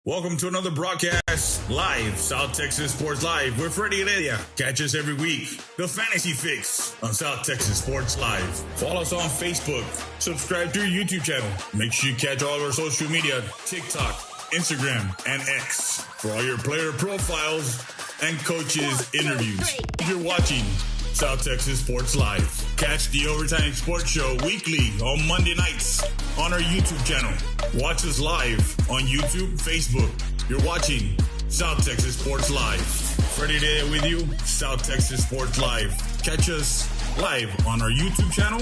Welcome to another broadcast live, South Texas Sports Live with Rene. Catch us every week. The Fantasy Fix on South Texas Sports Live. Follow us on Facebook. Subscribe to our YouTube channel. Make sure you catch all our social media, TikTok, Instagram, and X for all your player profiles and coaches interviews. If you're watching South Texas Sports Live, catch the Overtime Sports Show weekly on Monday nights on our YouTube channel. Watch us live on YouTube, Facebook. You're watching South Texas Sports Live. Freddie there with you, South Texas Sports Live. Catch us live on our YouTube channel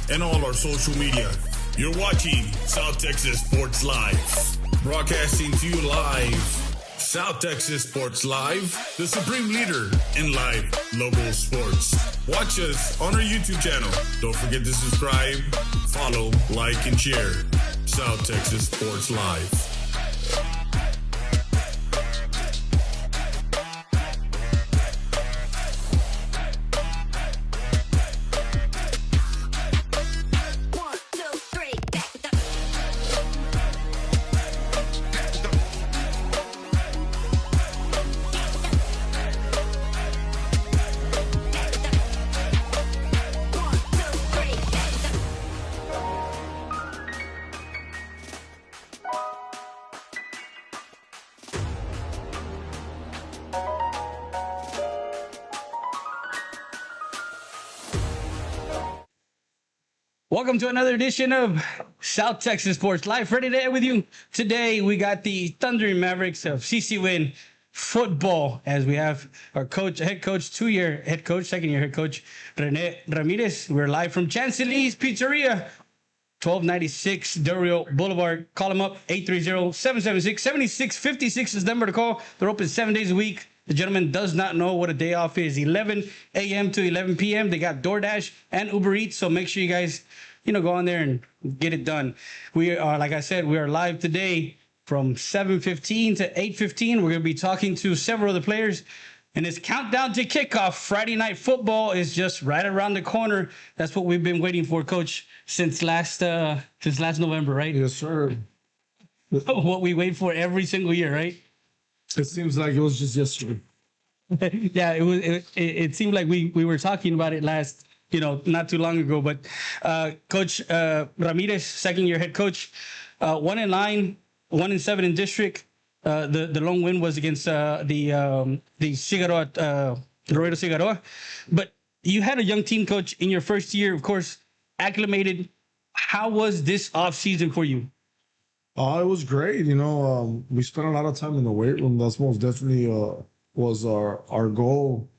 and all our social media. You're watching South Texas Sports Live. Broadcasting to you live. South Texas Sports Live, the supreme leader in live local sports. Watch us on our YouTube channel. Don't forget to subscribe, follow, like, and share. South Texas Sports Live. Welcome to another edition of South Texas Sports Live. Freddie there with you. Today we got the Thundering Mavericks of Winn football, as we have our coach, head coach, two-year head coach, second-year head coach, Rene Ramirez. We're live from Chancellee's Pizzeria, 1296 Del Rio Boulevard. Call them up, 830-776-7656 is the number to call. They're open 7 days a week. The gentleman does not know what a day off is. 11 a.m. to 11 p.m. They got DoorDash and Uber Eats, so make sure you guys, go on there and get it done. We are, like I said, we are live today from 7:15 to 8:15. We're going to be talking to several of the players, and it's countdown to kickoff. Friday night football is just right around the corner. That's what we've been waiting for, Coach, since last November, right? Yes, sir. What we wait for every single year, right? It seems like it was just yesterday. Yeah, it seemed like we were talking about it last, not too long ago. But Coach Ramirez, second-year head coach, 1-9, 1-7 in district. The lone win was against the Figueroa, Laredo Figueroa. But you had a young team, coach, in your first year, of course, acclimated. How was this off season for you? It was great. We spent a lot of time in the weight room. That's most definitely was our goal.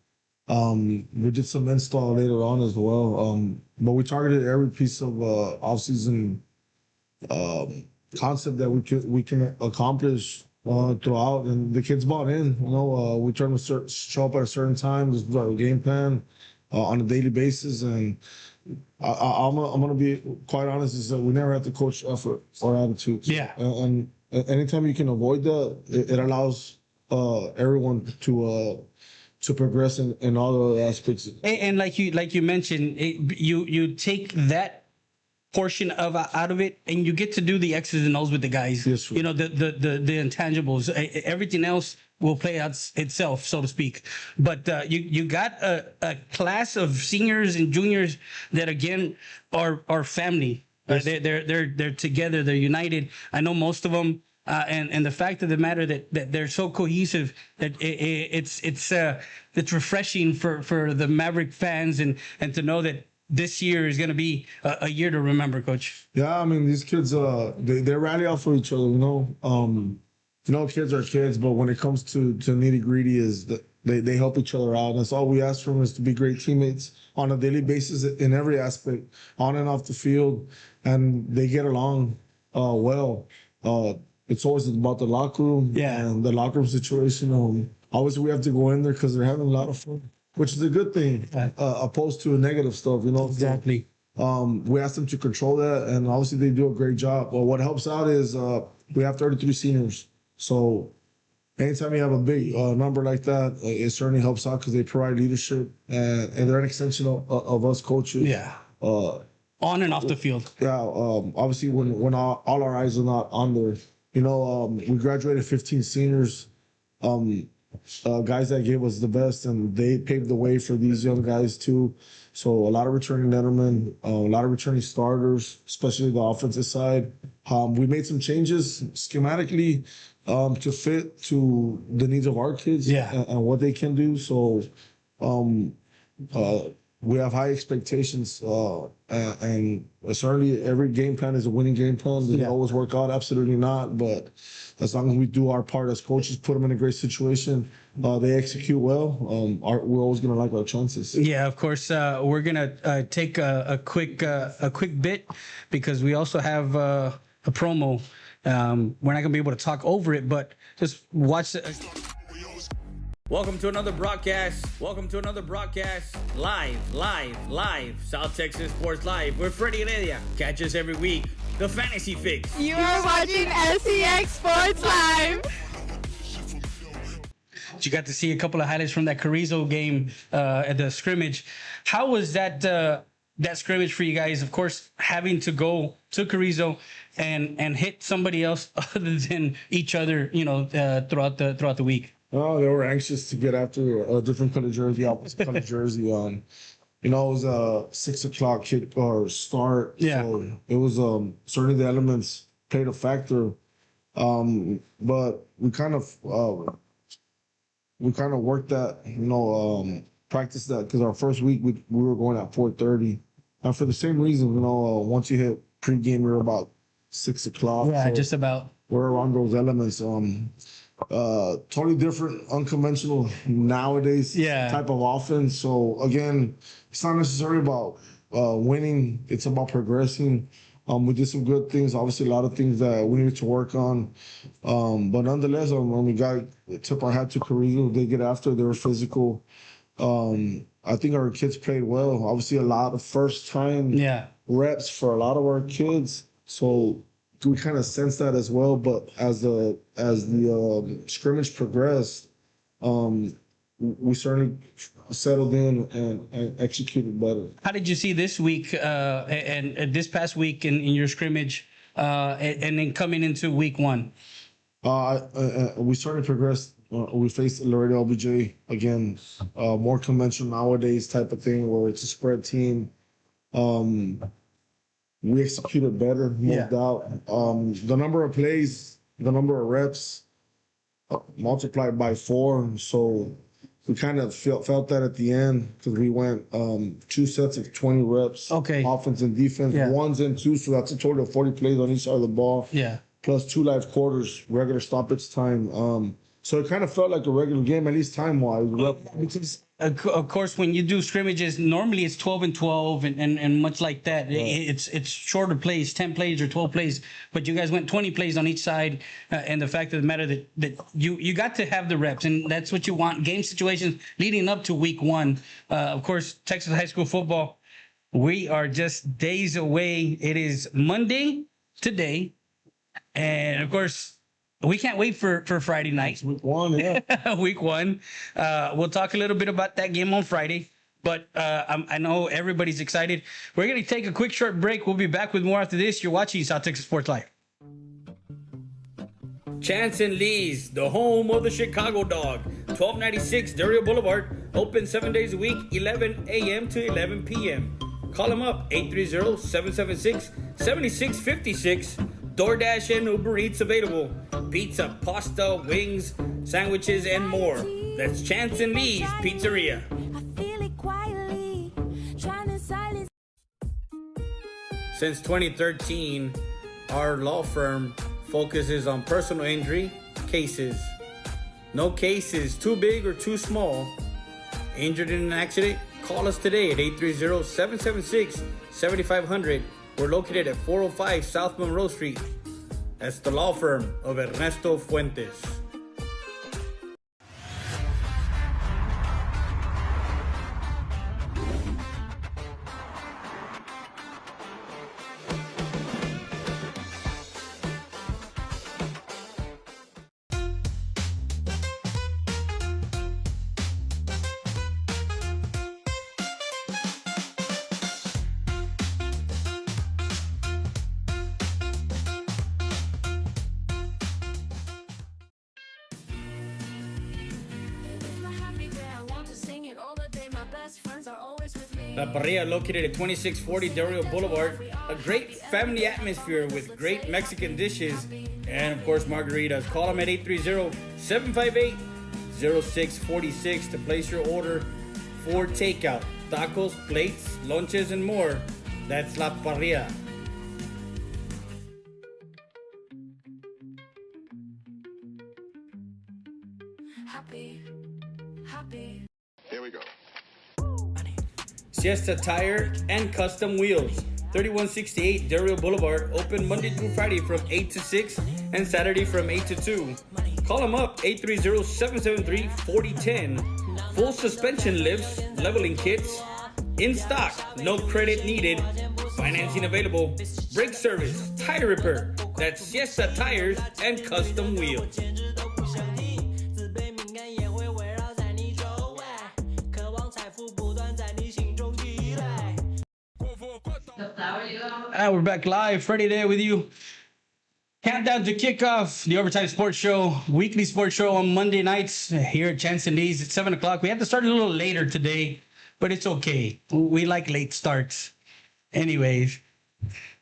We did some install later on as well. But we targeted every piece of off-season concept that we can accomplish throughout, and the kids bought in. We try to show up at a certain time. This was our game plan on a daily basis, and I'm gonna be quite honest, is that we never had to coach effort or attitude. Yeah. And anytime you can avoid that, it allows everyone to progress in all the aspects. And like you mentioned, you take that portion out of it, and you get to do the X's and O's with the guys. Yes, sir. The intangibles. Everything else will play out itself, so to speak. But you got a class of seniors and juniors that again are family. Yes. They're together. They're united. I know most of them. And the fact of the matter that they're so cohesive that it's refreshing for the Maverick fans and to know that this year is going to be a year to remember, Coach. Yeah, I mean, these kids, they rally out for each other, kids are kids, but when it comes to nitty gritty, is that they help each other out. And that's all we ask from them, is to be great teammates on a daily basis in every aspect, on and off the field, and they get along well. It's always about the locker room, and the locker room situation. Obviously, we have to go in there because they're having a lot of fun, which is a good thing, opposed to negative stuff, Exactly. We ask them to control that, and obviously they do a great job. But what helps out is we have 33 seniors. So anytime you have a big number like that, it certainly helps out because they provide leadership, and they're an extension of us coaches. Yeah. On and off the field. Yeah. Obviously, when all our eyes are not on their We graduated 15 seniors, guys that gave us the best, and they paved the way for these young guys too. So a lot of returning lettermen, a lot of returning starters, especially the offensive side. We made some changes schematically to fit to the needs of our kids and what they can do. So we have high expectations, and certainly every game plan is a winning game plan. Does it always work out? Absolutely not. But as long as we do our part as coaches, put them in a great situation, they execute well, we're always going to like our chances. Yeah, of course. We're going to take a quick bit because we also have a promo. We're not going to be able to talk over it, but just watch it. Welcome to another broadcast. Live. South Texas Sports Live. We're Freddie and Edia. Catch us every week. The Fantasy Fix. You are watching SCX Sports Live. You got to see a couple of highlights from that Carrizo game at the scrimmage. How was that scrimmage for you guys? Of course, having to go to Carrizo and hit somebody else other than each other, throughout the week. Oh, they were anxious to get after a different color jersey, opposite color jersey. It was a 6 o'clock kick or start. Yeah. So it was certainly the elements played a factor. But we kind of worked that, practiced that, because our first week we were going at 4:30. And for the same reason, once you hit pregame, we're about 6 o'clock. Yeah, so just about. we're around those elements. Totally different, unconventional nowadays type of offense. So again, it's not necessarily about winning. It's about progressing. We did some good things. Obviously, a lot of things that we needed to work on. But nonetheless, when we tip our hat to Carrizo, they get after. They were physical. I think our kids played well. Obviously, a lot of first-time reps for a lot of our kids. So we kind of sense that as well. But as the scrimmage progressed, we certainly settled in and executed better. How did you see this week and this past week in your scrimmage and then coming into week one? We certainly progressed. We faced Laredo LBJ again, more conventional nowadays type of thing where it's a spread team. We executed better, no doubt. The number of plays, the number of reps multiplied by 4. So we kind of felt that at the end because we went 2 sets of 20 reps, offense and defense, 1s and 2s. So that's a total of 40 plays on each side of the ball. Yeah. Plus 2 live quarters, regular stoppage time. So it kind of felt like a regular game, at least time-wise. Because, of course, when you do scrimmages, normally it's 12 and 12 and much like that. It's shorter plays, 10 plays or 12 plays. But you guys went 20 plays on each side. And the fact of the matter that you got to have the reps, and that's what you want. Game situations leading up to week one. Of course, Texas high school football, we are just days away. It is Monday today. And, of course, we can't wait for Friday night. Week 1, Week 1. We'll talk a little bit about that game on Friday, but I know everybody's excited. We're going to take a quick short break. We'll be back with more after this. You're watching South Texas Sports Live. Chance and Lee's, the home of the Chicago Dog. 1296 Dario Boulevard. Open 7 days a week, 11 a.m. to 11 p.m. Call them up, 830-776-7656. DoorDash and Uber Eats available. Pizza, pasta, wings, sandwiches, and more. That's Chance and Lee's Pizzeria. Since 2013, our law firm focuses on personal injury cases. No case is too big or too small. Injured in an accident? Call us today at 830-776-7500. We're located at 405 South Monroe Street. That's the law firm of Ernesto Fuentes. La Parrilla, located at 2640 Del Rio Boulevard. A great family atmosphere with great Mexican dishes and, of course, margaritas. Call them at 830-758-0646 to place your order for takeout. Tacos, plates, lunches, and more. That's La Parrilla. Here we go. Siesta Tire and Custom Wheels, 3168 Del Rio Boulevard, open Monday through Friday from 8 to 6 and Saturday from 8 to 2. Call them up, 830-773-4010. Full suspension lifts, leveling kits, in stock, no credit needed, financing available, brake service, tire repair. That's Siesta Tires and Custom Wheels. We're back live, Friday there with you. Countdown to Kickoff, the Overtime Sports Show, weekly sports show on Monday nights here at Chance and Lee's at 7 o'clock. We had to start a little later today, but it's okay. We like late starts. Anyways,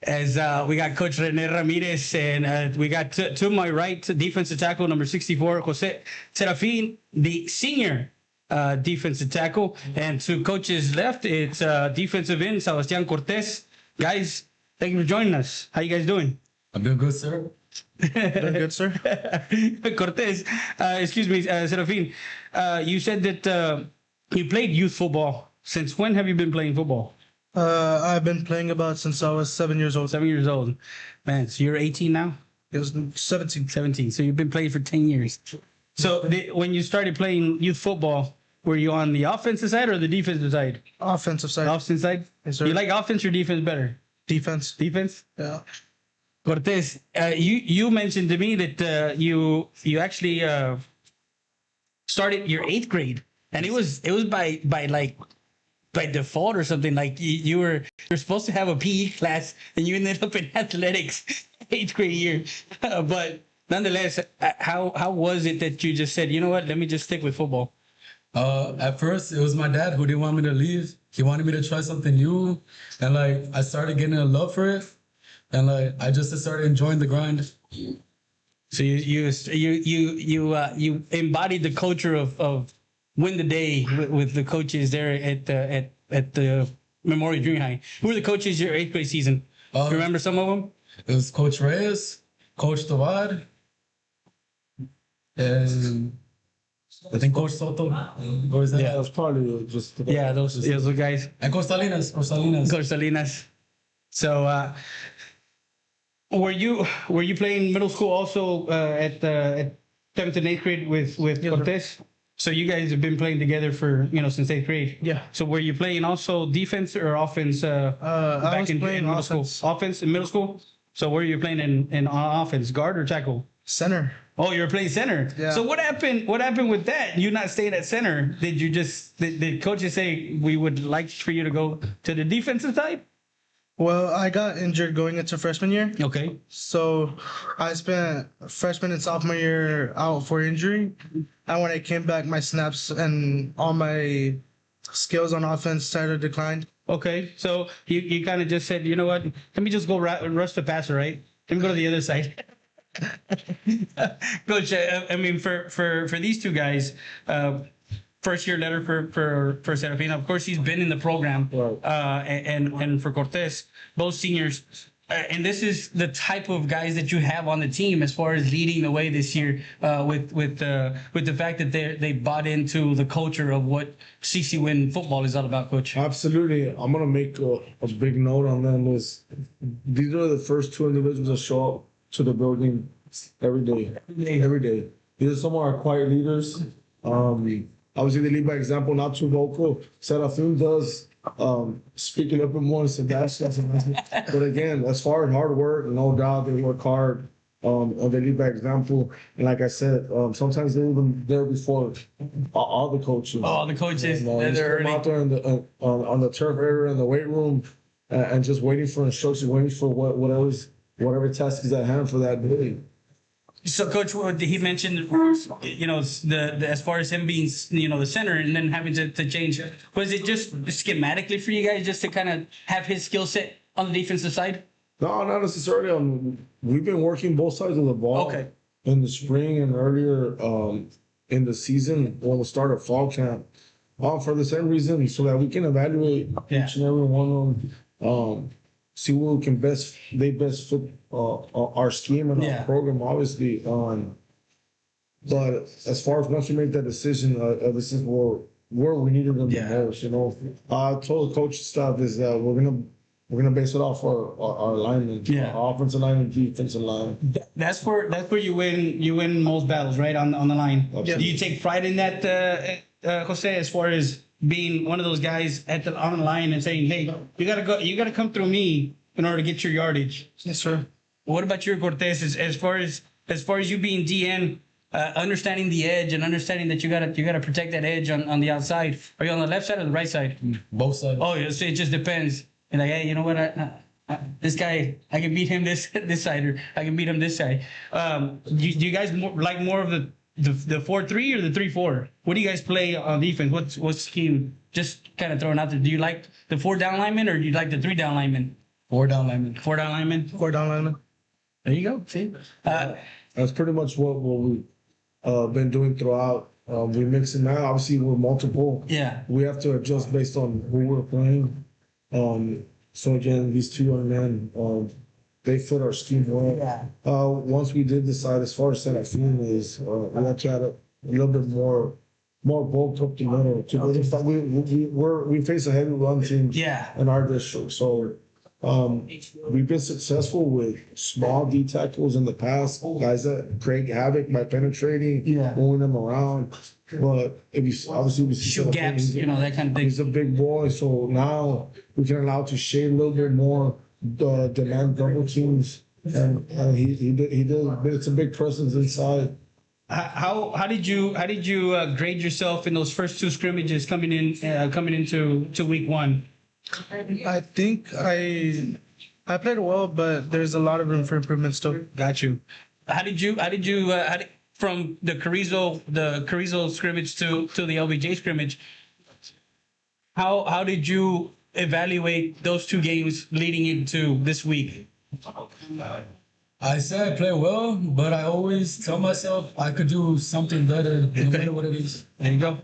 as we got Coach Rene Ramirez, and we got to my right, defensive tackle number 64, Jose Serafin, the senior defensive tackle. And to Coach's left, it's defensive end, Sebastian Cortez. Guys, thank you for joining us. How you guys doing? I'm doing good, sir. Doing good, sir. Cortez, excuse me, Serafin, you said that you played youth football. Since when have you been playing football? I've been playing about since I was 7 years old. 7 years old. Man, so you're 18 now? It was 17. 17. So you've been playing for 10 years. So when you started playing youth football, were you on the offensive side or the defensive side? Offensive side. Offensive side? Yes, sir. You like offense or defense better? Defense. Defense? Yeah. Cortez, you mentioned to me that you actually started your 8th grade, and it was by default or something. Like you're supposed to have a PE class, and you ended up in athletics 8th grade year. But nonetheless, how was it that you just said, you know what, let me just stick with football? At first, it was my dad who didn't want me to leave. He wanted me to try something new, and like I started getting a love for it, and like I just started enjoying the grind. So you embodied the culture of win the day with the coaches there at the Memorial Junior High. Who were the coaches your 8th grade season? You remember some of them? It was Coach Reyes, Coach Tawad, and I think Coach Soto. Or is that? Yeah, it was probably just. Those guys. And Coach Salinas. Coach Salinas. So, were you playing middle school also at 7th and 8th grade with Cortez? So you guys have been playing together for since 8th grade. Yeah. So were you playing also defense or offense? I was playing middle offense. school. Offense in middle school. So where were you playing in offense? Guard or tackle? Center. Oh, you were playing center. Yeah. So what happened? What happened with that? You not staying at center? Did you did coaches say we would like for you to go to the defensive side? Well, I got injured going into freshman year. Okay. So I spent freshman and sophomore year out for injury. And when I came back, my snaps and all my skills on offense started to decline. Okay. So you kind of just said, you know what? Let me just go rush the passer, right? Let me go to the other side. Coach, I mean, for these two guys, first year letter for Serafina. Of course, he's been in the program, and for Cortez, both seniors. And this is the type of guys that you have on the team as far as leading the way this year, with the fact that they bought into the culture of what CC Winn football is all about, Coach. Absolutely. I'm gonna make a big note on them. These are the first two individuals that show up to the building every day. These are some of our quiet leaders. Obviously, they lead by example, not too vocal. Serafin does speak a little bit more than Sebastian. But again, as far as hard work, no doubt they work hard. They lead by example. And like I said, sometimes they're even there before all the coaches. Oh, the coaches. They're out there on the turf area in the weight room and just waiting for instructions, waiting for whatever task is at hand for that day. So, Coach, he mentioned, the as far as him being, the center and then having to change. Was it just schematically for you guys just to kind of have his skill set on the defensive side? No, not necessarily. We've been working both sides of the ball. Okay. In the spring and earlier in the season when we started fall camp, for the same reason, so that we can evaluate each and every one of them, see where we can best fit our scheme and our program, obviously. But as far as once we make that decision, this is where we needed them the most. I told the coach staff is that we're gonna base it off our alignment, our offensive line and defensive line. That's where you win most battles, right, on the line. Absolutely. Do you take pride in that, Jose, as far as being one of those guys on the line and saying, hey, you gotta come through me in order to get your yardage? Yes, sir. What about you, Cortez? As far as you being DN, understanding the edge and understanding that you gotta protect that edge on the outside. Are you on the left side or the right side? Both sides. Oh, yeah, so it just depends. And like, hey, you know what? This guy, I can beat him this side, or I can beat him this side. Do you guys like more of the 4-3 or the 3-4? What do you guys play on defense? What scheme? Just kind of throwing out there. Do you like the 4 down linemen or do you like the 3 down linemen? 4 down linemen. 4 down linemen. 4 down linemen. There you go. See, That's pretty much what we've been doing throughout. We mix it now. Obviously, we're multiple. Yeah. We have to adjust based on who we're playing. So again, these 2 young men, they fit our scheme well. Yeah. Once we did decide, as far as center field is, we have to add a little bit more bulk up the middle. We face a heavy run team. Yeah. In our district, so we've been successful with small D tackles in the past, guys that create havoc by penetrating, moving them around. But if you obviously shoot gaps, that kind of thing. He's a big boy, so now we can allow to shade a little bit more, demand double teams, and he did. It's a big presence inside. How did you grade yourself in those first 2 scrimmages coming into week 1? I think I played well, but there's a lot of room for improvement still. Got you. How did you from the Carrizo scrimmage to the LBJ scrimmage? How did you evaluate those 2 games leading into this week? I said I play well, but I always tell myself I could do something better no matter what it is. There you go.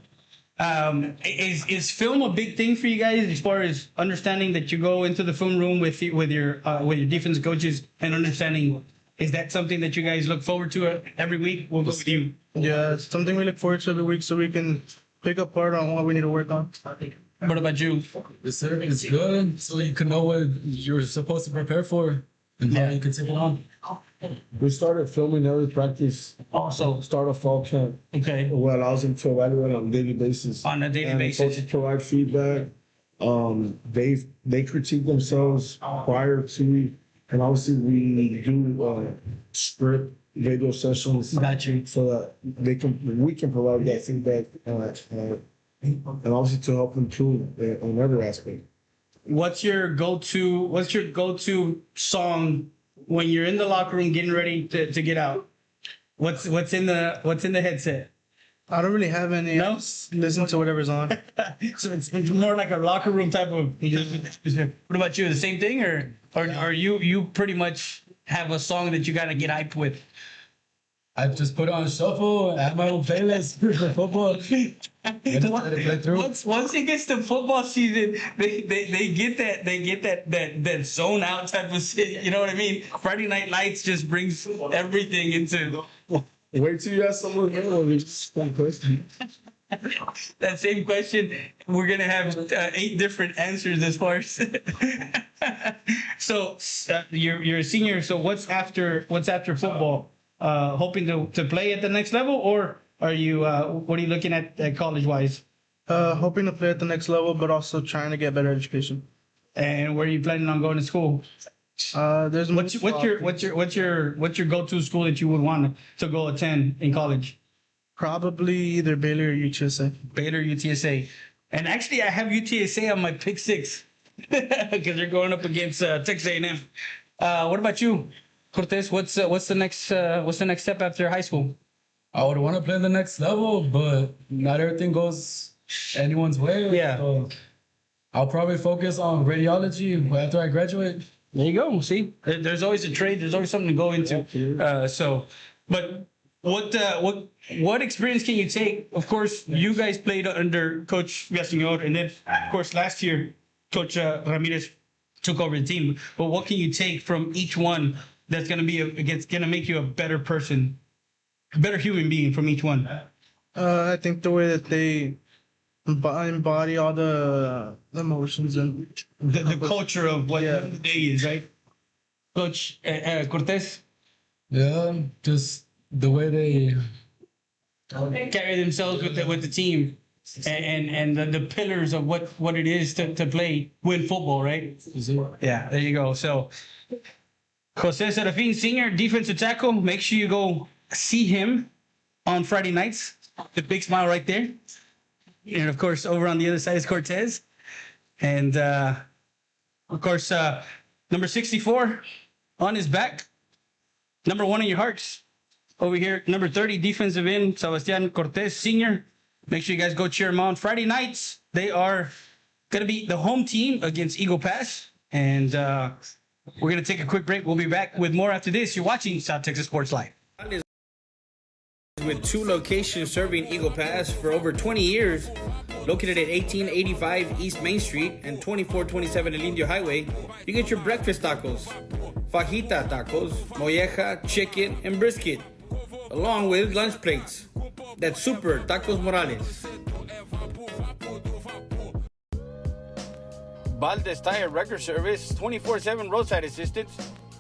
Is film a big thing for you guys as far as understanding that you go into the film room with your defense coaches and understanding? Is that something that you guys look forward to every week? We'll go with you. Yeah, it's something we look forward to every week so we can pick apart on what we need to work on. What about you? The service is good, so you can know what you're supposed to prepare for and how you can take it on. We started filming every practice. Also, Start a fall camp. Okay. What allows them to evaluate on a daily basis. On a daily and basis. Coaches provide feedback. They critique themselves prior to, and obviously we do script video sessions. Got you. So that we can provide that feedback and obviously to help improve on every aspect. What's your go-to song when you're in the locker room getting ready to get out? What's in the headset? I don't really have any. No? Listen to whatever's on. So it's more like a locker room type of. What about you? The same thing, or you pretty much have a song that you gotta get hyped with? I just put on shuffle, add my own playlist for football. Once it gets to football season, they get that zone out type of shit. You know what I mean? Friday Night Lights just brings everything into. Wait till you ask someone else one question. That same question, we're gonna have 8 different answers as far as. So you're a senior. So what's after football? Hoping to play at the next level, or are you? What are you looking at college wise? Hoping to play at the next level, but also trying to get better education. And where are you planning on going to school? There's what's your go-to school that you would want to go attend in college? Probably either Baylor or UTSA. Baylor, UTSA, and actually I have UTSA on my pick 6 because they're going up against Texas A&M. What about you? Cortez, what's the next step after high school? I would want to play the next level, but not everything goes anyone's way. Yeah. So I'll probably focus on radiology after I graduate. There you go. See, there's always a trade. There's always something to go into. But what experience can you take? Of course, you guys played under Coach Villaseñor, and then of course last year, Coach Ramirez took over the team. But what can you take from each one that's going to be going to make you a better person, a better human being from each one? I think the way that they embody all the emotions and The culture of what the day is, right? Coach Cortez? Yeah, just the way they Carry themselves with the team and the pillars of what it is to play Winn football, right? Yeah, there you go. So Jose Serafin, senior defensive tackle. Make sure you go see him on Friday nights. The big smile right there. And of course, over on the other side is Cortez. And of course, number 64 on his back. Number 1 in your hearts. Over here, number 30, defensive end, Sebastian Cortez, senior. Make sure you guys go cheer him on. Friday nights, they are going to be the home team against Eagle Pass. And we're going to take a quick break. We'll be back with more after this. You're watching South Texas Sports Live. With 2 locations serving Eagle Pass for over 20 years, located at 1885 East Main Street and 2427 El Indio Highway, you get your breakfast tacos, fajita tacos, molleja, chicken, and brisket, along with lunch plates. That's Super Tacos Morales. Valdez Tire Record Service, 24/7 roadside assistance.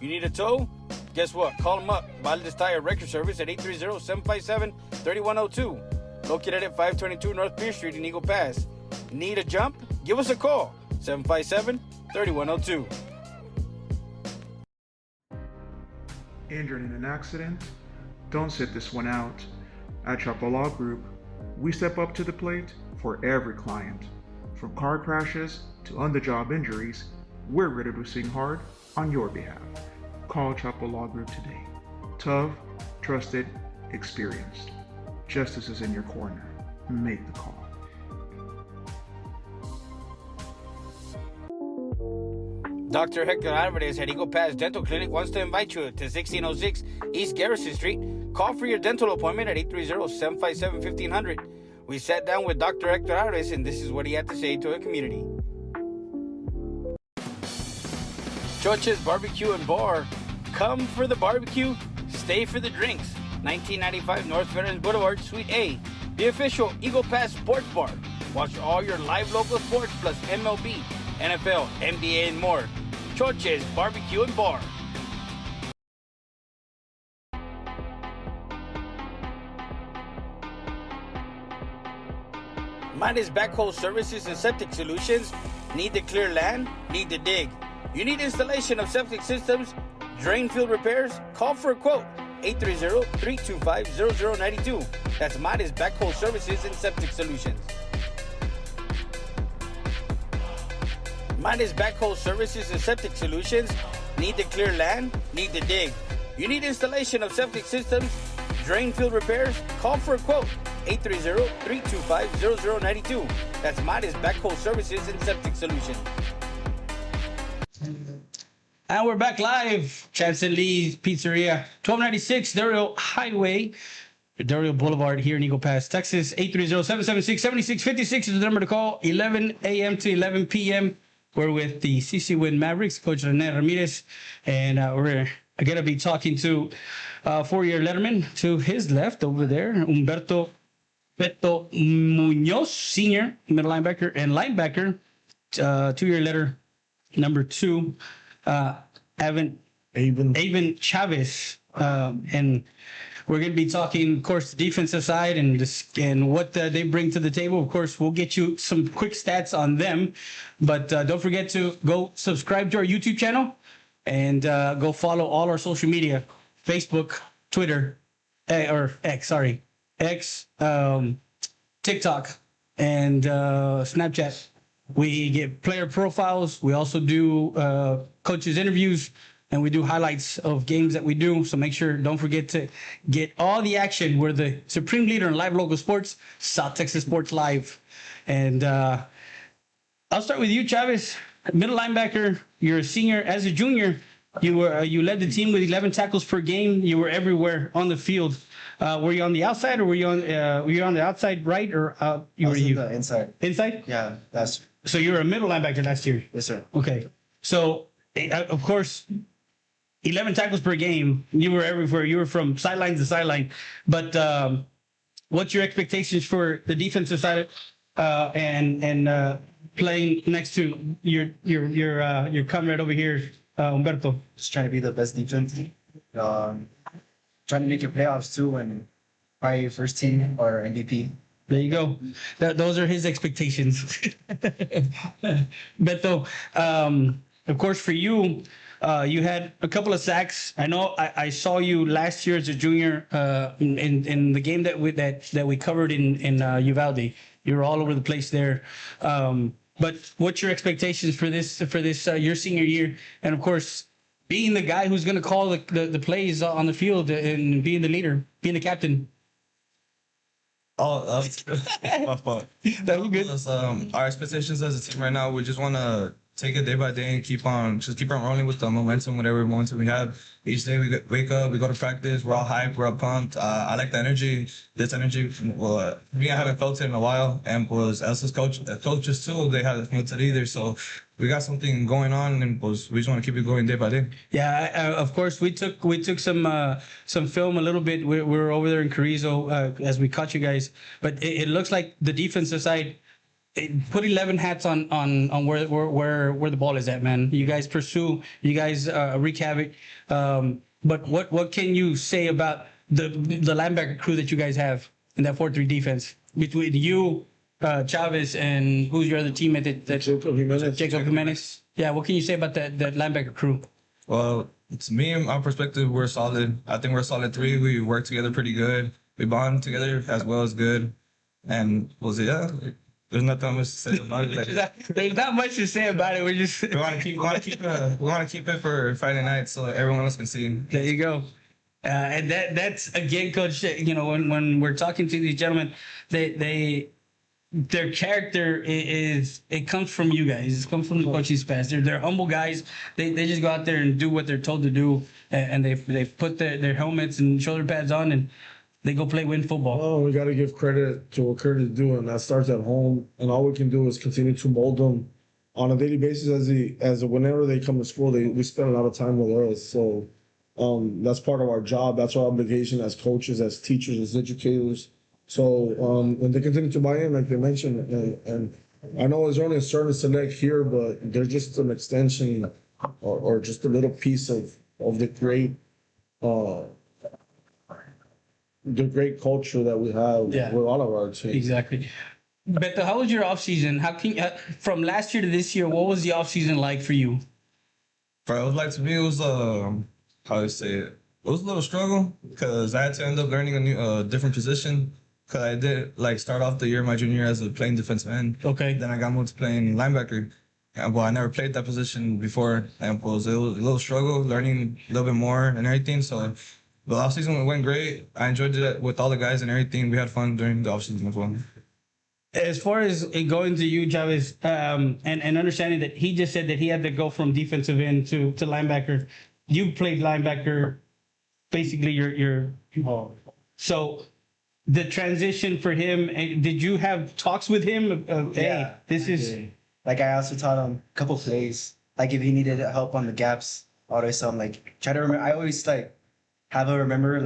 You need a tow? Guess what? Call them up. Valdez Tire Record Service at 830-757-3102. Located at 522 North Pierce Street in Eagle Pass. Need a jump? Give us a call. 757-3102. Injured in an accident? Don't sit this one out. At Chapo Law Group, we step up to the plate for every client. From car crashes to on-the-job injuries, we're ready to sing hard on your behalf. Call Chapo Law Group today. Tough, trusted, experienced. Justice is in your corner. Make the call. Dr. Hector Alvarez at Eagle Pass Dental Clinic wants to invite you to 1606 East Garrison Street. Call for your dental appointment at 830-757-1500. We sat down with Dr. Hector Alvarez, and this is what he had to say to the community. Choche's Barbecue and Bar. Come for the barbecue, stay for the drinks. 1995 North Veterans Boulevard, Suite A. The official Eagle Pass Sports Bar. Watch all your live local sports plus MLB, NFL, NBA, and more. Choche's Barbecue and Bar. Midas Backhoe Services and Septic Solutions. Need to clear land? Need to dig? You need installation of septic systems, drain field repairs? Call for a quote. 830-325-0092. That's Midas Backhoe Services and Septic Solutions. Midas Backhoe Services and Septic Solutions. Need to clear land? Need to dig? You need installation of septic systems, drain field repairs? Call for a quote. 830-325-0092. That's Midas Backhoe Services and Septic Solutions. And we're back live. Chance and Lee's Pizzeria, 1296 Dario Highway, Dario Boulevard here in Eagle Pass, Texas. 830-776-7656 is the number to call. 11 a.m. to 11 p.m. We're with the CC Winn Mavericks, Coach Rene Ramirez, and we're going to be talking to 4-year letterman to his left over there, Humberto Beto Munoz, senior, middle linebacker, and linebacker, 2-year letter number 2, Avon Chavez, and we're going to be talking, of course, the defensive side and what they bring to the table. Of course, we'll get you some quick stats on them, but don't forget to go subscribe to our YouTube channel and go follow all our social media: Facebook, Twitter, X, TikTok, and Snapchat. We get player profiles. We also do coaches interviews, and we do highlights of games that we do. So make sure, don't forget to get all the action. We're the supreme leader in live local sports, South Texas Sports Live. And I'll start with you, Chavez. Middle linebacker, you're a senior. As a junior, you led the team with 11 tackles per game. You were everywhere on the field. Were you on the outside, or were you on the outside right, or I was in the inside. Inside? Yeah, that's So you were a middle linebacker last year. yes, sir. Okay. So of course, 11 tackles per game. You were everywhere. You were from sideline to sideline. But what's your expectations for the defensive side and playing next to your comrade over here, Humberto? Just trying to be the best defense. Trying to make your playoffs too, and probably first team or MVP. There you go. Those are his expectations. Beto, of course, for you, you had a couple of sacks. I know I saw you last year as a junior in the game that we covered in Uvalde. You were all over the place there. But what's your expectations for this your senior year? And of course, being the guy who's going to call the plays on the field and being the leader, being the captain. Oh, that's my fault. That was good. Our expectations as a team right now, we just want to take it day by day and keep on rolling with the momentum, whatever momentum we have. Each day we wake up, we go to practice, we're all hyped, we're all pumped. I like the energy. This energy, well, me, I haven't felt it in a while, and was Elsa's coaches too, they haven't felt it either. So we got something going on, and we just want to keep it going day by day. Yeah, of course, we took some film a little bit. We were over there in Carrizo as we caught you guys, but it looks like the defensive side. Put 11 hats on where the ball is at, man. You guys pursue, you guys wreak havoc. But what can you say about the linebacker crew that you guys have in that 4-3 defense between you, Chavez, and who's your other teammate? Jacob Jimenez. Yeah, what can you say about that linebacker crew? Well, to me, in my perspective, we're solid. I think we're a solid three. We work together pretty good. We bond together as well as good. And there's nothing much to say about it. There's not much to say about it. We want to keep it for Friday night so everyone else can see. There you go. And that's again, Coach. You know, when we're talking to these gentlemen, their character it comes from you guys. It comes from the coaching staff. They're humble guys. They just go out there and do what they're told to do, and they put their helmets and shoulder pads on and they go play Winn football. Oh, we got to give credit to what credit is due, and that starts at home. And all we can do is continue to mold them on a daily basis as whenever they come to school. We spend a lot of time with us, so that's part of our job. That's our obligation as coaches, as teachers, as educators. So when they continue to buy in, like they mentioned, and I know there's only a certain select here, but they're just an extension or just a little piece of the great. The great culture that we have with all of our teams. Exactly. Beto, how was your off season? How can from last year to this year, what was the off season like for you? To me, it was how do you say it? It was a little struggle because I had to end up learning a different position. Because I did start off the year my junior year as a playing defensive end. Okay. Then I got moved to playing linebacker. And I never played that position before, and it was a little struggle learning a little bit more and everything. So. The offseason went great. I enjoyed it with all the guys and everything. We had fun during the offseason as well. As far as it going to you, Chavez, and understanding that he just said that he had to go from defensive end to linebacker. You played linebacker, basically so the transition for him, did you have talks with him? Hey, this is... I also taught him a couple plays. If he needed help on the gaps, always tell him, try to remember. I always, have her remember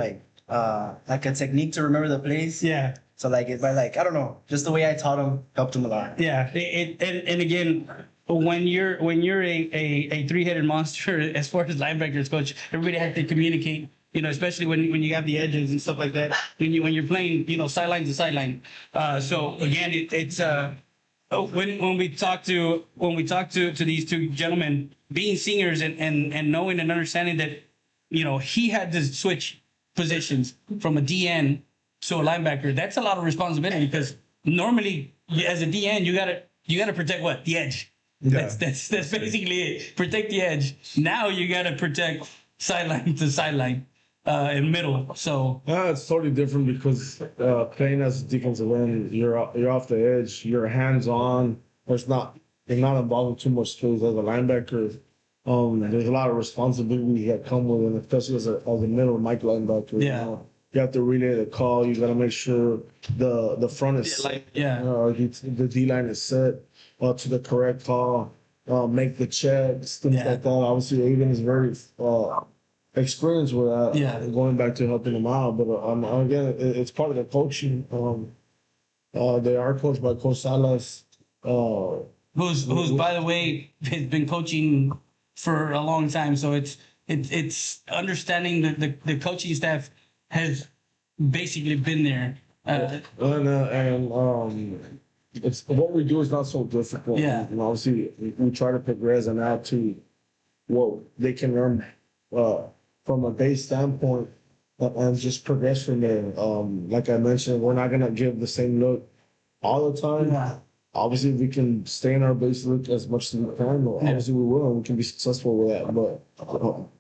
a technique to remember the plays. Yeah. So I don't know, just the way I taught him helped him a lot. Yeah. And again, when you're a three-headed monster as far as linebackers, coach, everybody has to communicate. You know, especially when you have the edges and stuff like that. When you're playing, sideline to sideline. So again, it's when we talk to these two gentlemen, being seniors and knowing and understanding that. He had to switch positions from a DN to a linebacker. That's a lot of responsibility because normally, as a DN, you gotta protect what? The edge. That's basically it. Protect the edge. Now you got to protect sideline to sideline and middle. So it's totally different because playing as a defensive end, you're off the edge, you're hands on. You're not involved in too much space as a linebacker. There's a lot of responsibility that come with it, especially as a middle Mike linebacker. Yeah. You know? You have to relay the call. You got to make sure the front is set. The D line is set to the correct call. Make the checks, things like that. Obviously, Aiden is very experienced with that. Yeah. Going back to helping them out, but again, it's part of the coaching. They are coached by Coach Salas. Who's by the way has been coaching for a long time. So it's understanding the coaching staff has basically been there. It's what we do is not so difficult. Yeah. And obviously we try to progress them out to what they can learn from a base standpoint and just progress from there. Like I mentioned, we're not gonna give the same look all the time. Yeah. Obviously, if we can stay in our base look as much as we can, obviously we will, and we can be successful with that. But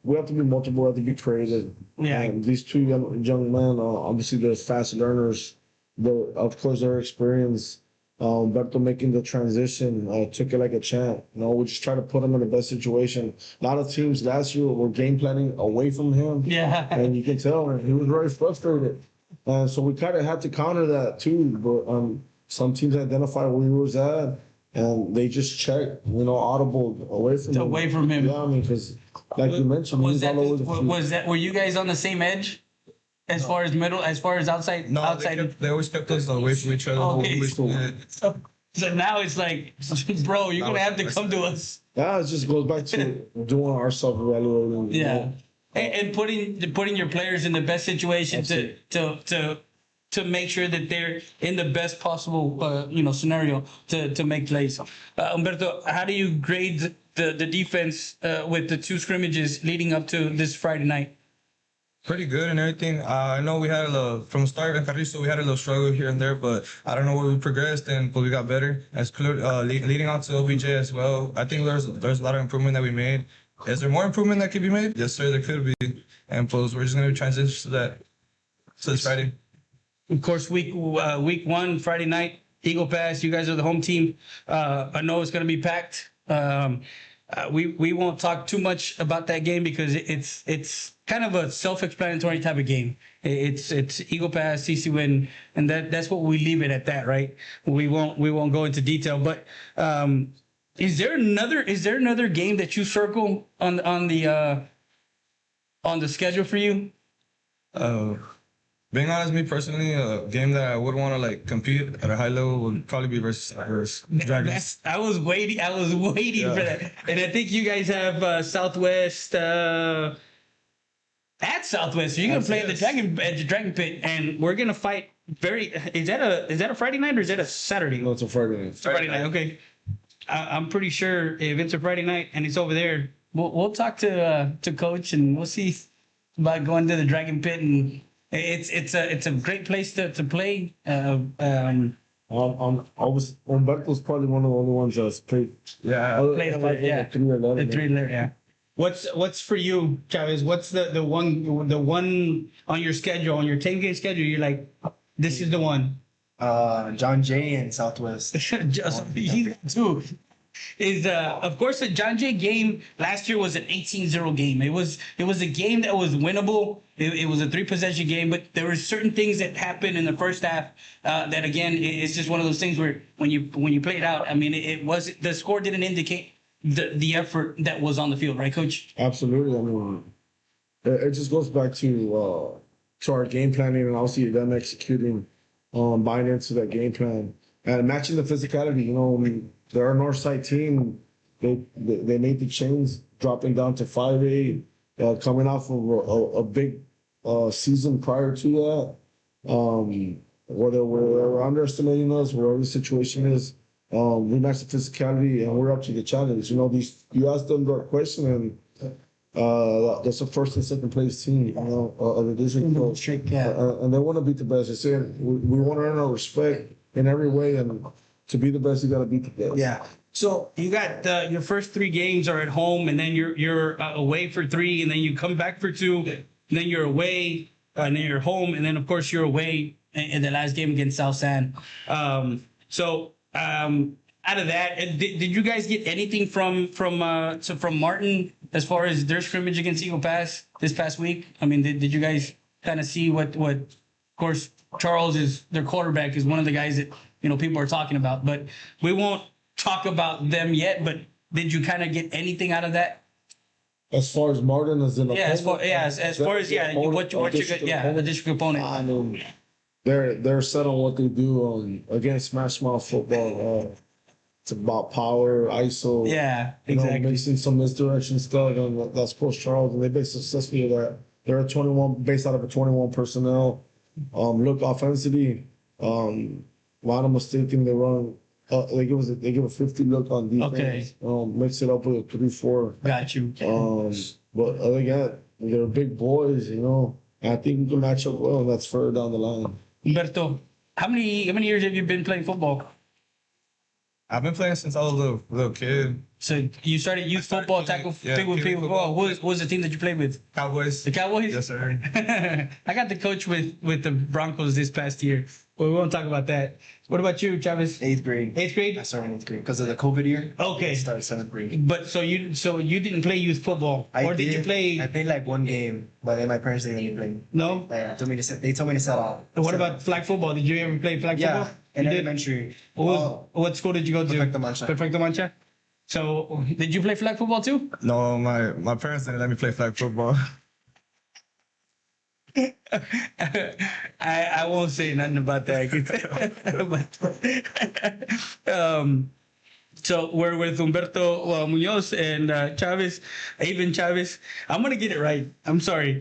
we have to be multiple, we have to be creative. Yeah. And these two young men, obviously they're fast learners, but of course their experience. Berto making the transition took it like a champ. We just try to put him in the best situation. A lot of teams last year were game planning away from him. Yeah. And you can tell he was very frustrated. So we kind of had to counter that too. But some teams identified where he was at, and they just checked, audible away from him. Yeah, I mean, because like you mentioned, he's all over the field. Were you guys on the same edge? As far as middle, as far as outside? No, outside. they always kept us away from each other. Okay. So now it's like, bro, you're going to have to come to us. Yeah, it just goes back to doing our self-evaluating. Yeah. And putting your players in the best situation to make sure that they're in the best possible scenario to make plays. Humberto, how do you grade the defense with the two scrimmages leading up to this Friday night? Pretty good and everything. I know we had from the start in Carrizo, we had a little struggle here and there, but I don't know where we progressed but we got better. As clear, leading on to OBJ as well. I think there's a lot of improvement that we made. Is there more improvement that could be made? Yes, sir, there could be. And we're just going to transition to that this Friday. Of course, week 1, Friday night, Eagle Pass. You guys are the home team. I know it's going to be packed. We won't talk too much about that game because it's kind of a self-explanatory type of game. It's Eagle Pass, CC Winn, and that's what we leave it at that, right? We won't go into detail. But is there another game that you circle on the schedule for you? Being honest, me personally, a game that I would want to compete at a high level would probably be versus Dragons. I was waiting for that, and I think you guys have Southwest at Southwest. So you're gonna play at the Dragon Pit, and we're gonna fight. Is that a Friday night or is that a Saturday? No, it's a Friday night. It's a Friday night. Okay, I'm pretty sure if it's a Friday night and it's over there, we'll talk to Coach and we'll see about going to the Dragon Pit and. It's a great place to play. Humberto's probably one of the only ones that's played. Yeah, played a lot. Yeah, the 3-11. Yeah. What's for you, Chavez? What's the one on your schedule, on your 10-game schedule? You're like, this is the one. John Jay and Southwest. He's too. Is of course the John Jay game last year was an 18-0 game. It was a game that was winnable. It was a 3-possession game, but there were certain things that happened in the first half that again it's just one of those things where when you play it out, I mean the score didn't indicate the effort that was on the field, right, Coach? Absolutely. I mean, it just goes back to our game planning and obviously them executing, buying into that game plan and matching the physicality. I mean, they're a Northside team. They made the chains, dropping down to 5'8", coming off of a big season prior to that. Whether we're underestimating us, whatever the situation is, we match the physicality and we're up to the challenge. You ask them that question and that's the first and second place team, of the district. And they want to beat the best. They say we want to earn our respect in every way, and to be the best, you got to beat the best. Yeah. So you got your first 3 games are at home, and then you're away for 3, and then you come back for 2, and then you're away, and then you're home, and then of course you're away in the last game against South San. Out of that, did you guys get anything from Martin as far as their scrimmage against Eagle Pass this past week? I mean, did you guys kind of see what? Of course, Charles is their quarterback, is one of the guys that people are talking about, but we won't talk about them yet. But did you kind of get anything out of that? As far as Martin as in as far as what you get, the district opponent. I mean, they're set on what they do against Smash Mouth football. It's about power, ISO. Yeah, exactly. Mixing some misdirection stuff, and that's Coach Charles, and they've been successful with that. They're a 21 based out of a 21 personnel. Look offensively, a lot of mistakes they run. They give a 50 look on defense. Okay. Mix it up with a 3-4. Got you. But other than that, they're big boys, and I think we can match up well, and that's further down the line. Humberto, how many years have you been playing football? I've been playing since I was a little kid. So you started youth football, tackle with people. What was the team that you played with? Cowboys. The Cowboys? Yes, sir. I got the coach with the Broncos this past year. Well, we won't talk about that. What about you, Chavez? 8th grade. 8th grade? I started in 8th grade because of the COVID year. Okay. I started 7th grade. But so you didn't play youth football, did you play? I played like 1 game, but then my parents didn't let me play. No. They told me to set out. What about flag football? Did you ever play flag football? In elementary. What school did you go to? Perfecto Mancha. Perfecto Mancha. So did you play flag football too? No, my parents didn't let me play flag football. I won't say nothing about that. So we're with Humberto Munoz and Chavez, Avon Chavez. I'm gonna get it right. I'm sorry.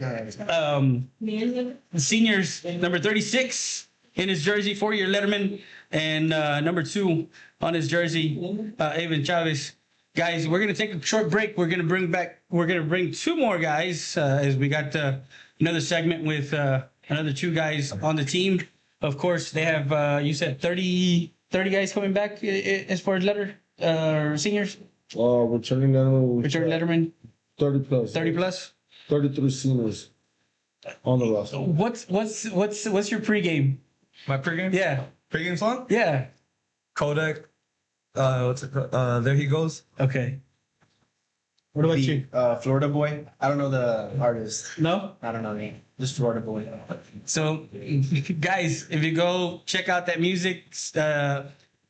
Seniors, number 36 in his jersey, 4-year letterman, and number 2 on his jersey, Avon Chavez. Guys, we're gonna take a short break. We're gonna bring 2 more guys as we got another segment with another 2 guys on the team. Of course, they have you said 30 guys coming back as far as seniors. Returning letterman. 30 plus. 30 plus. 33 seniors on the roster. What's your pregame? My pregame? Yeah. Pregame song? Yeah. Kodak. What's it called? There He Goes. Okay. What about you? Florida Boy. I don't know the artist. No? I don't know the name. Just Florida Boy. So, guys, if you go check out that music,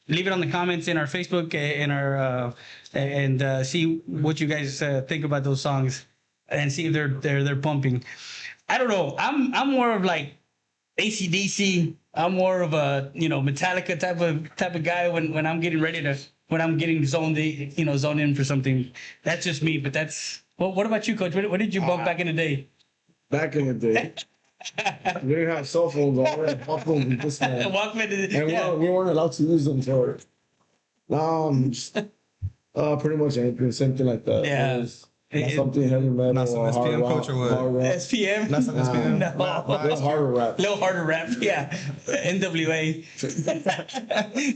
leave it on the comments in our Facebook and see what you guys think about those songs and see if they're pumping. I don't know. I'm more of like AC/DC. I'm more of a Metallica type of guy when I'm getting ready to. When I'm getting zoned in for something. That's just me, but that's... What about you, Coach? What did you bump back in the day? Back in the day. We didn't have cell phones. We had Walkman with this man. And we weren't allowed to use them for it. Pretty much anything, something like that. Yeah. Something heavy metal. Not some SPM coach or what? SPM? Not some SPM? No. A little harder rap. Little harder rap, yeah. NWA.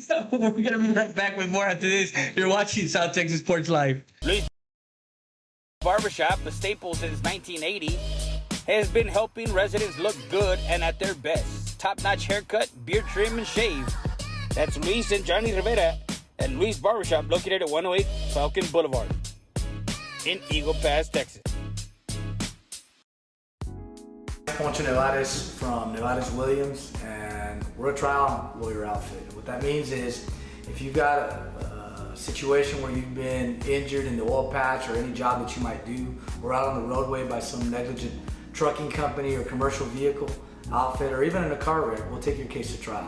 So we're going to be right back with more after this. You're watching South Texas Sports Live. Luis Barbershop, a staple since 1980, has been helping residents look good and at their best. Top-notch haircut, beard trim, and shave. That's Luis and Johnny Rivera at Luis Barbershop, located at 108 Falcon Boulevard in Eagle Pass, Texas. Poncho Nevares from Nevares Williams, and we're a trial lawyer outfit. What that means is if you've got a situation where you've been injured in the oil patch or any job that you might do, or out on the roadway by some negligent trucking company or commercial vehicle outfit, or even in a car wreck, we'll take your case to trial.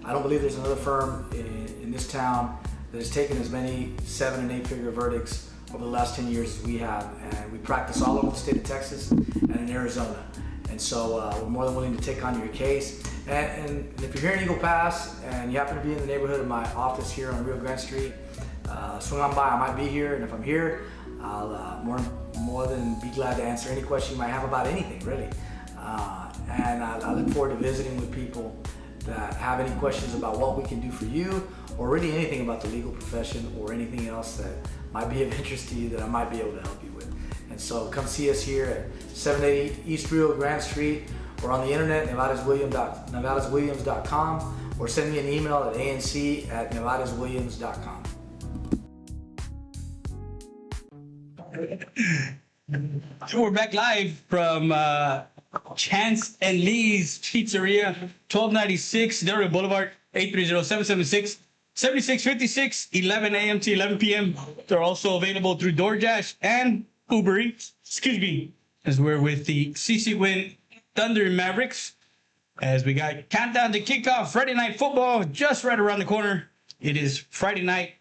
I don't believe there's another firm in this town that has taken as many 7- and 8-figure verdicts over the last 10 years as we have, and we practice all over the state of Texas and in Arizona. And so we're more than willing to take on your case. And if you're here in Eagle Pass and you happen to be in the neighborhood of my office here on Rio Grande Street, swing on by. I might be here, and if I'm here, I'll more than be glad to answer any question you might have about anything, really. And I look forward to visiting with people that have any questions about what we can do for you, or really anything about the legal profession or anything else that might be of interest to you that I might be able to help you with. And so come see us here at 780 East Rio Grande Street, or on the internet, nevadaswilliams.com, or send me an email at anc@nevadaswilliams.com. We're back live from Chance and Lee's Pizzeria, 1296 Delray Boulevard, 830-776-7656, 11 a.m. to 11 p.m. They're also available through DoorDash and Uber Eats. Excuse me. As we're with the CC Winn Thunder Mavericks, as we got countdown to kickoff Friday night football just right around the corner. It is Friday night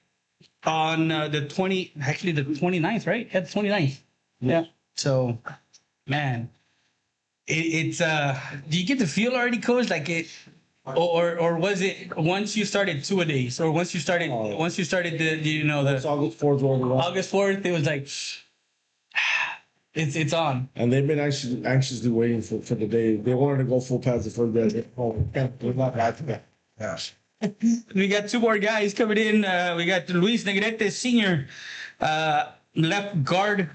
on the 29th, right? Yeah, the 29th. Yeah. So, man, it's do you get the feel already, Coach? Like it, or was it once you started two-a-days, or once you started the August 4th. August 4th, it was like it's on. And they've been anxiously waiting for the day. They wanted to go full pads the first day. We're not back to that. Yeah. We got two more guys coming in. We got Luis Negrete, senior, left guard,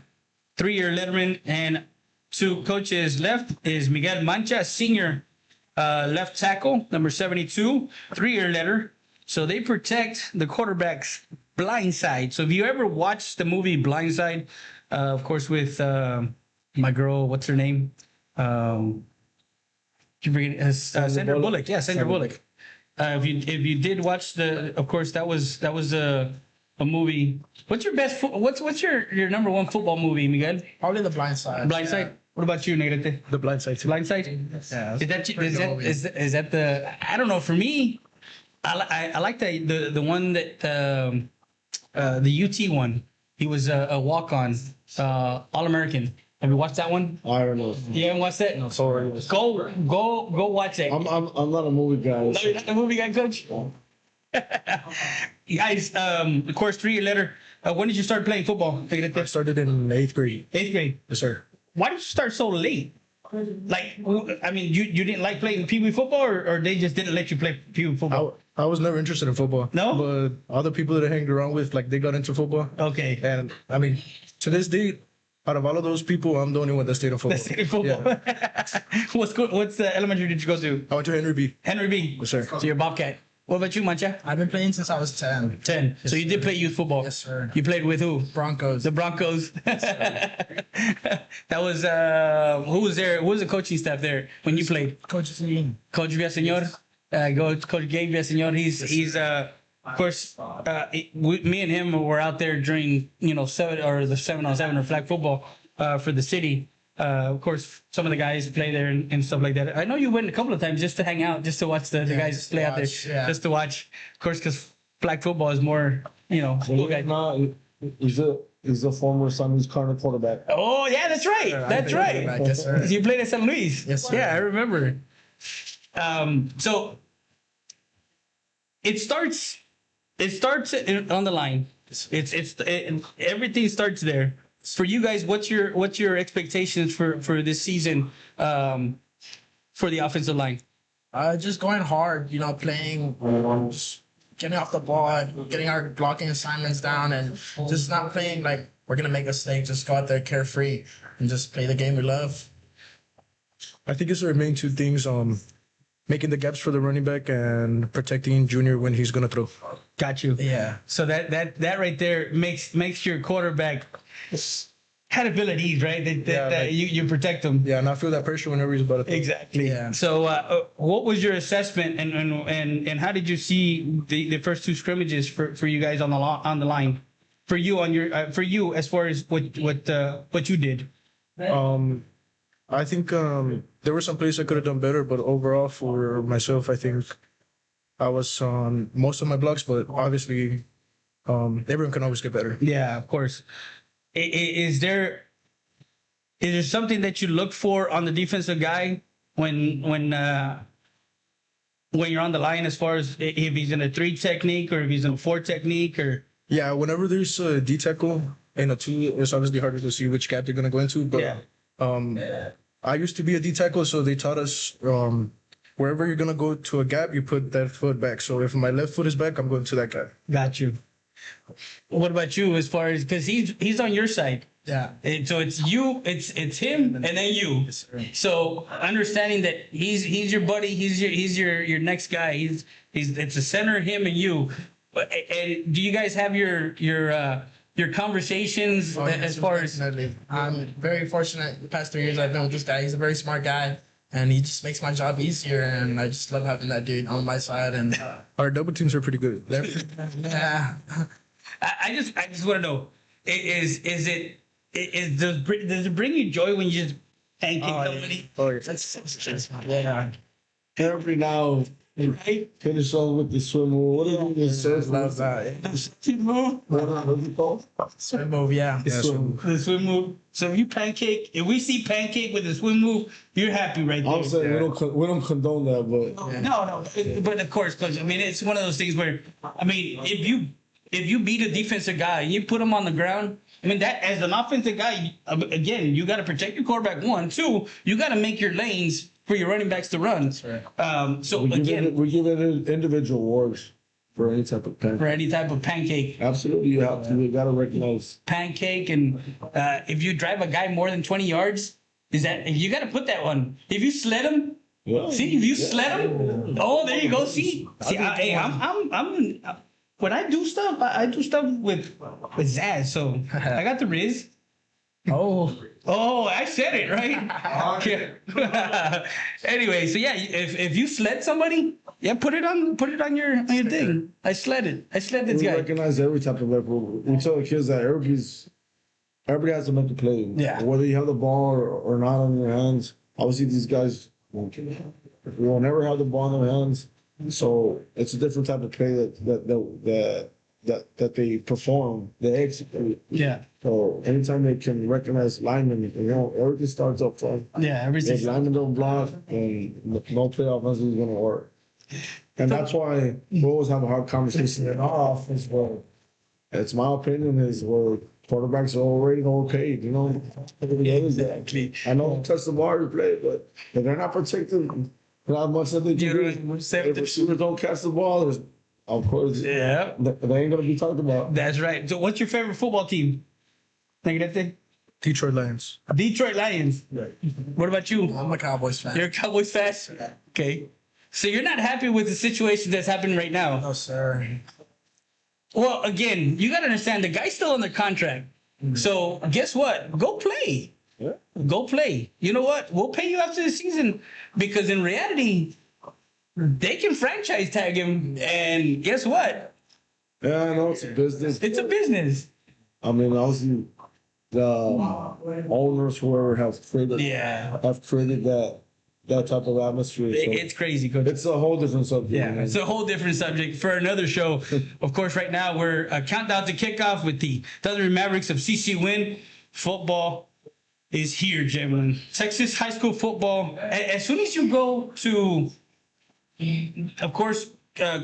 3-year letterman, and to Coach's left is Miguel Mancha, senior, left tackle, number 72, 3-year letter. So they protect the quarterback's blind side. So if you ever watched the movie Blind Side, of course with my girl, what's her name? Sandra Bullock. Yeah, Sandra Bullock. If you did watch of course that was a movie. What's your best? What's your number one football movie, Miguel? Probably The Blind Side. Blind Side. What about you, Negrete? The Blind Side too. Blind Side. Yeah. Is that the? I don't know. For me, I like the one that the UT one. He was a walk-on, All-American. Have you watched that one? I don't know. You haven't watched it? No, sorry. Go watch it. I'm not a movie guy. No, you're not a movie guy, Coach? Guys, of course, 3-year letter. When did you start playing football? I started in 8th grade. 8th grade? Yes, sir. Why did you start so late? Like, I mean, you didn't like playing Pee Wee football, or they just didn't let you play Pee Wee football? I was never interested in football. No? But other people that I hanged around with, like, they got into football. Okay. And, I mean, to this day, out of all of those people, I'm the only one that stayed in football. That stayed in football. Yeah. What's elementary did you go to? I went to Henry B. Henry B. Yes, sir. So you're a Bobcat. What about you, Mancha? I've been playing since I was 10. 10. So you did play youth football? Yes, sir. You played with who? Broncos. The Broncos. Yes, that was, who was there? Who was the coaching staff there when you played? Coach Villaseñor. Coach Villaseñor. Coach Gabe Villaseñor. He's of course, me and him were out there during, the 7-on-7 or flag football for the city. Of course, some of the guys play there and stuff like that. I know you went a couple of times just to hang out, just to watch the guys play out there, just to watch. Of course, because flag football is more, cool guys. No, he's a former San Luis Cardinal quarterback. Oh yeah, that's right. That's right. Yes, sir. You played at San Luis. Yes, sir. Yeah, I remember. So it starts on the line. Everything starts there. For you guys, what's your expectations for this season for the offensive line? Just going hard, playing, just getting off the ball, getting our blocking assignments down, and just not playing like we're gonna make a mistake. Just go out there carefree and just play the game we love. I think it's our main two things: making the gaps for the running back and protecting Junior when he's gonna throw. Got you. Yeah. So that right there makes your quarterback had abilities, right? You protect him. Yeah, and I feel that pressure whenever he's about to throw. Exactly. Yeah. So what was your assessment and how did you see the first two scrimmages for you guys on the line? For you as far as what you did? I think there were some places I could have done better, but overall for myself, I think I was on most of my blocks, but obviously everyone can always get better. Yeah, of course. Is there something that you look for on the defensive guy when you're on the line, as far as if he's in a 3 technique or if he's in a 4 technique? Or yeah, whenever there's a D tackle and a 2, it's obviously harder to see which gap they're gonna go into. But I used to be a D tackle, so they taught us when wherever you're gonna go to a gap, you put that foot back. So if my left foot is back, I'm going to that gap. Got you. What about you as far as, because he's on your side. Yeah. So it's you, it's him, and then you. Yes, sir. So understanding that he's your buddy, he's your next guy. He's it's the center, him and you. And do you guys have your conversations as far as? Definitely. I'm very fortunate the past 3 years I've been with this guy. He's a very smart guy, and he just makes my job easier. And I just love having that dude on my side. And Our double teams are pretty good. yeah. I just want to know, does it bring you joy when you just pancake somebody? Oh, yeah. Yeah. Every now, right? Finish off with the swim move. What is it? Love that. Swim move. What's it called? Swim move, yeah. The swim. The swim move. So if we see pancake with the swim move, you're happy right there. I'm saying we don't condone that, but No, but of course, Coach. I mean, it's one of those things where, I mean, if you beat a defensive guy and you put him on the ground, I mean, that as an offensive guy, again, you got to protect your quarterback. 1, 2, you got to make your lanes for your running backs to run. That's right. So we again, give it individual awards for any type of pancake. for any type of pancake, Absolutely, you have to. You got to recognize. pancake, and if you drive a guy more than 20 yards, you got to put that one. If you sled him. Yeah. See, if you sled him, oh, there you go. See, I'm when I do stuff, I do stuff with Zaz. So I got the Riz. Oh, I said it right. Okay. Anyway, so yeah, if you sled somebody, yeah, put it on your thing. I sled this We guy. recognize every type of effort. We tell the kids that everybody has to make a play. Yeah. Whether you have the ball or not on your hands. Obviously, these guys will never have the ball in their hands. So it's a different type of play that they perform, they execute. Yeah. So anytime they can recognize linemen, everything starts up front. Yeah, If everything. linemen don't block, then no play offense is going to work. And that's why we always have a hard conversation in our offense. Well, it's my opinion is where quarterbacks are already overpaid. Exactly. I know touch the ball every play, but if they're not protected, not much that they do. If receivers don't catch the ball, there's, of course, Yeah, they ain't gonna be talked about. that's right. So what's your favorite football team? Detroit Lions. Detroit Lions. Right. What about you? I'm a Cowboys fan. You're a Cowboys fan? Okay. So you're not happy with the situation that's happening right now? No, sir. Well, again, you got to understand the guy's still under contract. So guess what? Go play. Yeah. Go play. You know what? We'll pay you after the season because in reality, they can franchise tag him. And guess what? Yeah, I know it's a business. It's a business. I mean, obviously, the owners, whoever have created that type of atmosphere. So It's crazy, Coach. it's a whole different subject. Yeah, man. it's a whole different subject for another show. Of course, right now we're countdown to kickoff with the Southern Mavericks of CC Winn. Football is here, gentlemen. Texas high school football. As soon as you go to, of course,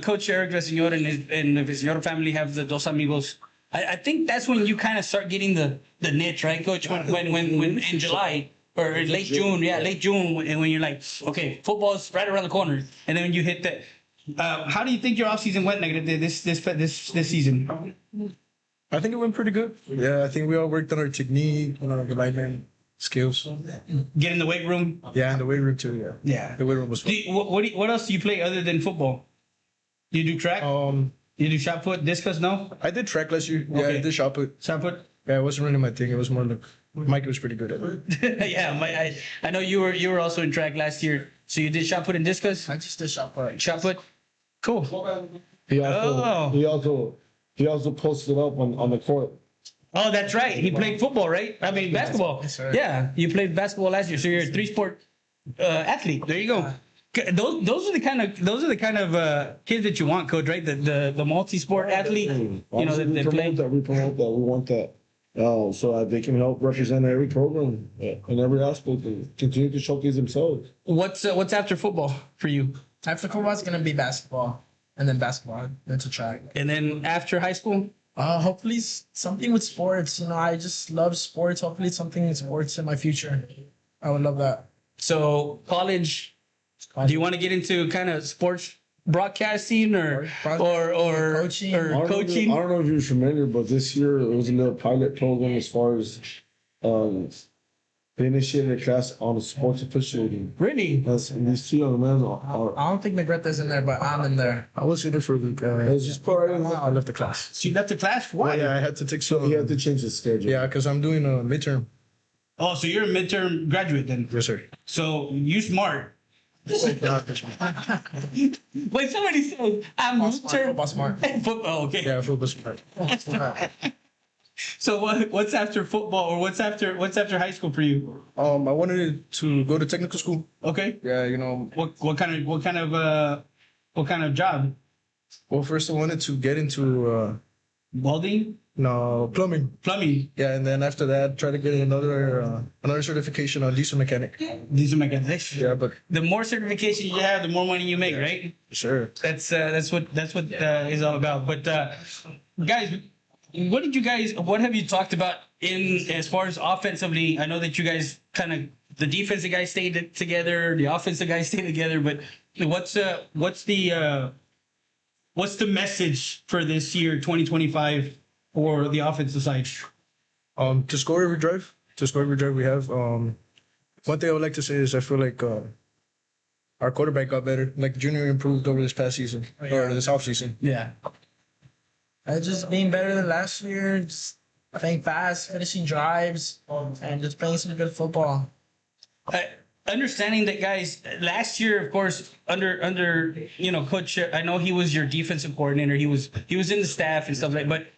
Coach Eric Villaseñor and the Villaseñor family have the Dos Amigos. I think that's when you kind of start getting the niche, right, Coach? When in July. Or late June, late June, when you're like, okay, football's right around the corner, and then you hit that. How do you think your offseason went, this season? I think it went pretty good. Yeah, I think we all worked on our technique, on our alignment skills. Get in the weight room. Yeah, and the weight room too. Yeah. Yeah. The weight room was fun. What else do you play other than football? Do you do track? You do shot put, discus? No. I did track last year. Yeah, Okay. I did shot put. Shot put. Yeah, it wasn't really my thing. It was more like Mike was pretty good at it. Yeah, I know you were also in track last year. So you did shot put and discus? I just did shot put. Shot put. Cool. He also posted up on the court. Oh, that's right. He played football, right? I mean basketball. Yes, sir. Yeah, you played basketball last year, so you're a 3-sport athlete. There you go. Those are the kind of kids that you want, Coach, right? The multi-sport athlete. You know, We that play. promote that. We want that. So that they can help represent every program in every aspect and continue to showcase themselves. What's after football for you? After football, it's gonna be basketball, and then basketball, then to track. And then after high school? Hopefully something with sports. You know, I just love sports. Hopefully something in sports in my future. I would love that. So college, Do you want to get into kind of sports broadcasting or coaching? I don't know if you're familiar, but this year it was a little pilot program as far as they initiated a class on sports officiating. Really? These two young men I don't think Negreta's in there, but I'm in there. I was in there for a week. It's just part of I left the class. So you left the class? Why? Yeah, I had to take some. He had to change his schedule. Yeah, because I'm doing a midterm. Oh, so you're a midterm graduate then? Yes, sir. So you smart. Wait, somebody said I'm midterm. Football smart. Football, okay. Yeah, football smart. So what's after football, or what's after high school for you? I wanted to go to technical school. Okay. Yeah, you know. What kind of job? Well, first I wanted to get into welding. No, plumbing. Plumbing. Yeah, and then after that, try to get another certification on diesel mechanic. Diesel mechanic. Yeah, but the more certifications you have, the more money you make, right? Sure. That's what is all about. But guys, what have you talked about in as far as offensively? I know that you guys kind of the defensive guys stayed together, the offensive guys stayed together, but what's the message for this year, 2025? Or the offensive side? To score every drive we have. One thing I would like to say is I feel like our quarterback got better. Like Junior improved over this past season or this off season. Yeah. Just being better than last year, just playing fast, finishing drives, and just playing some good football. Understanding that, guys, last year, of course, under Coach, I know he was your defensive coordinator. He was in the staff and stuff like that, but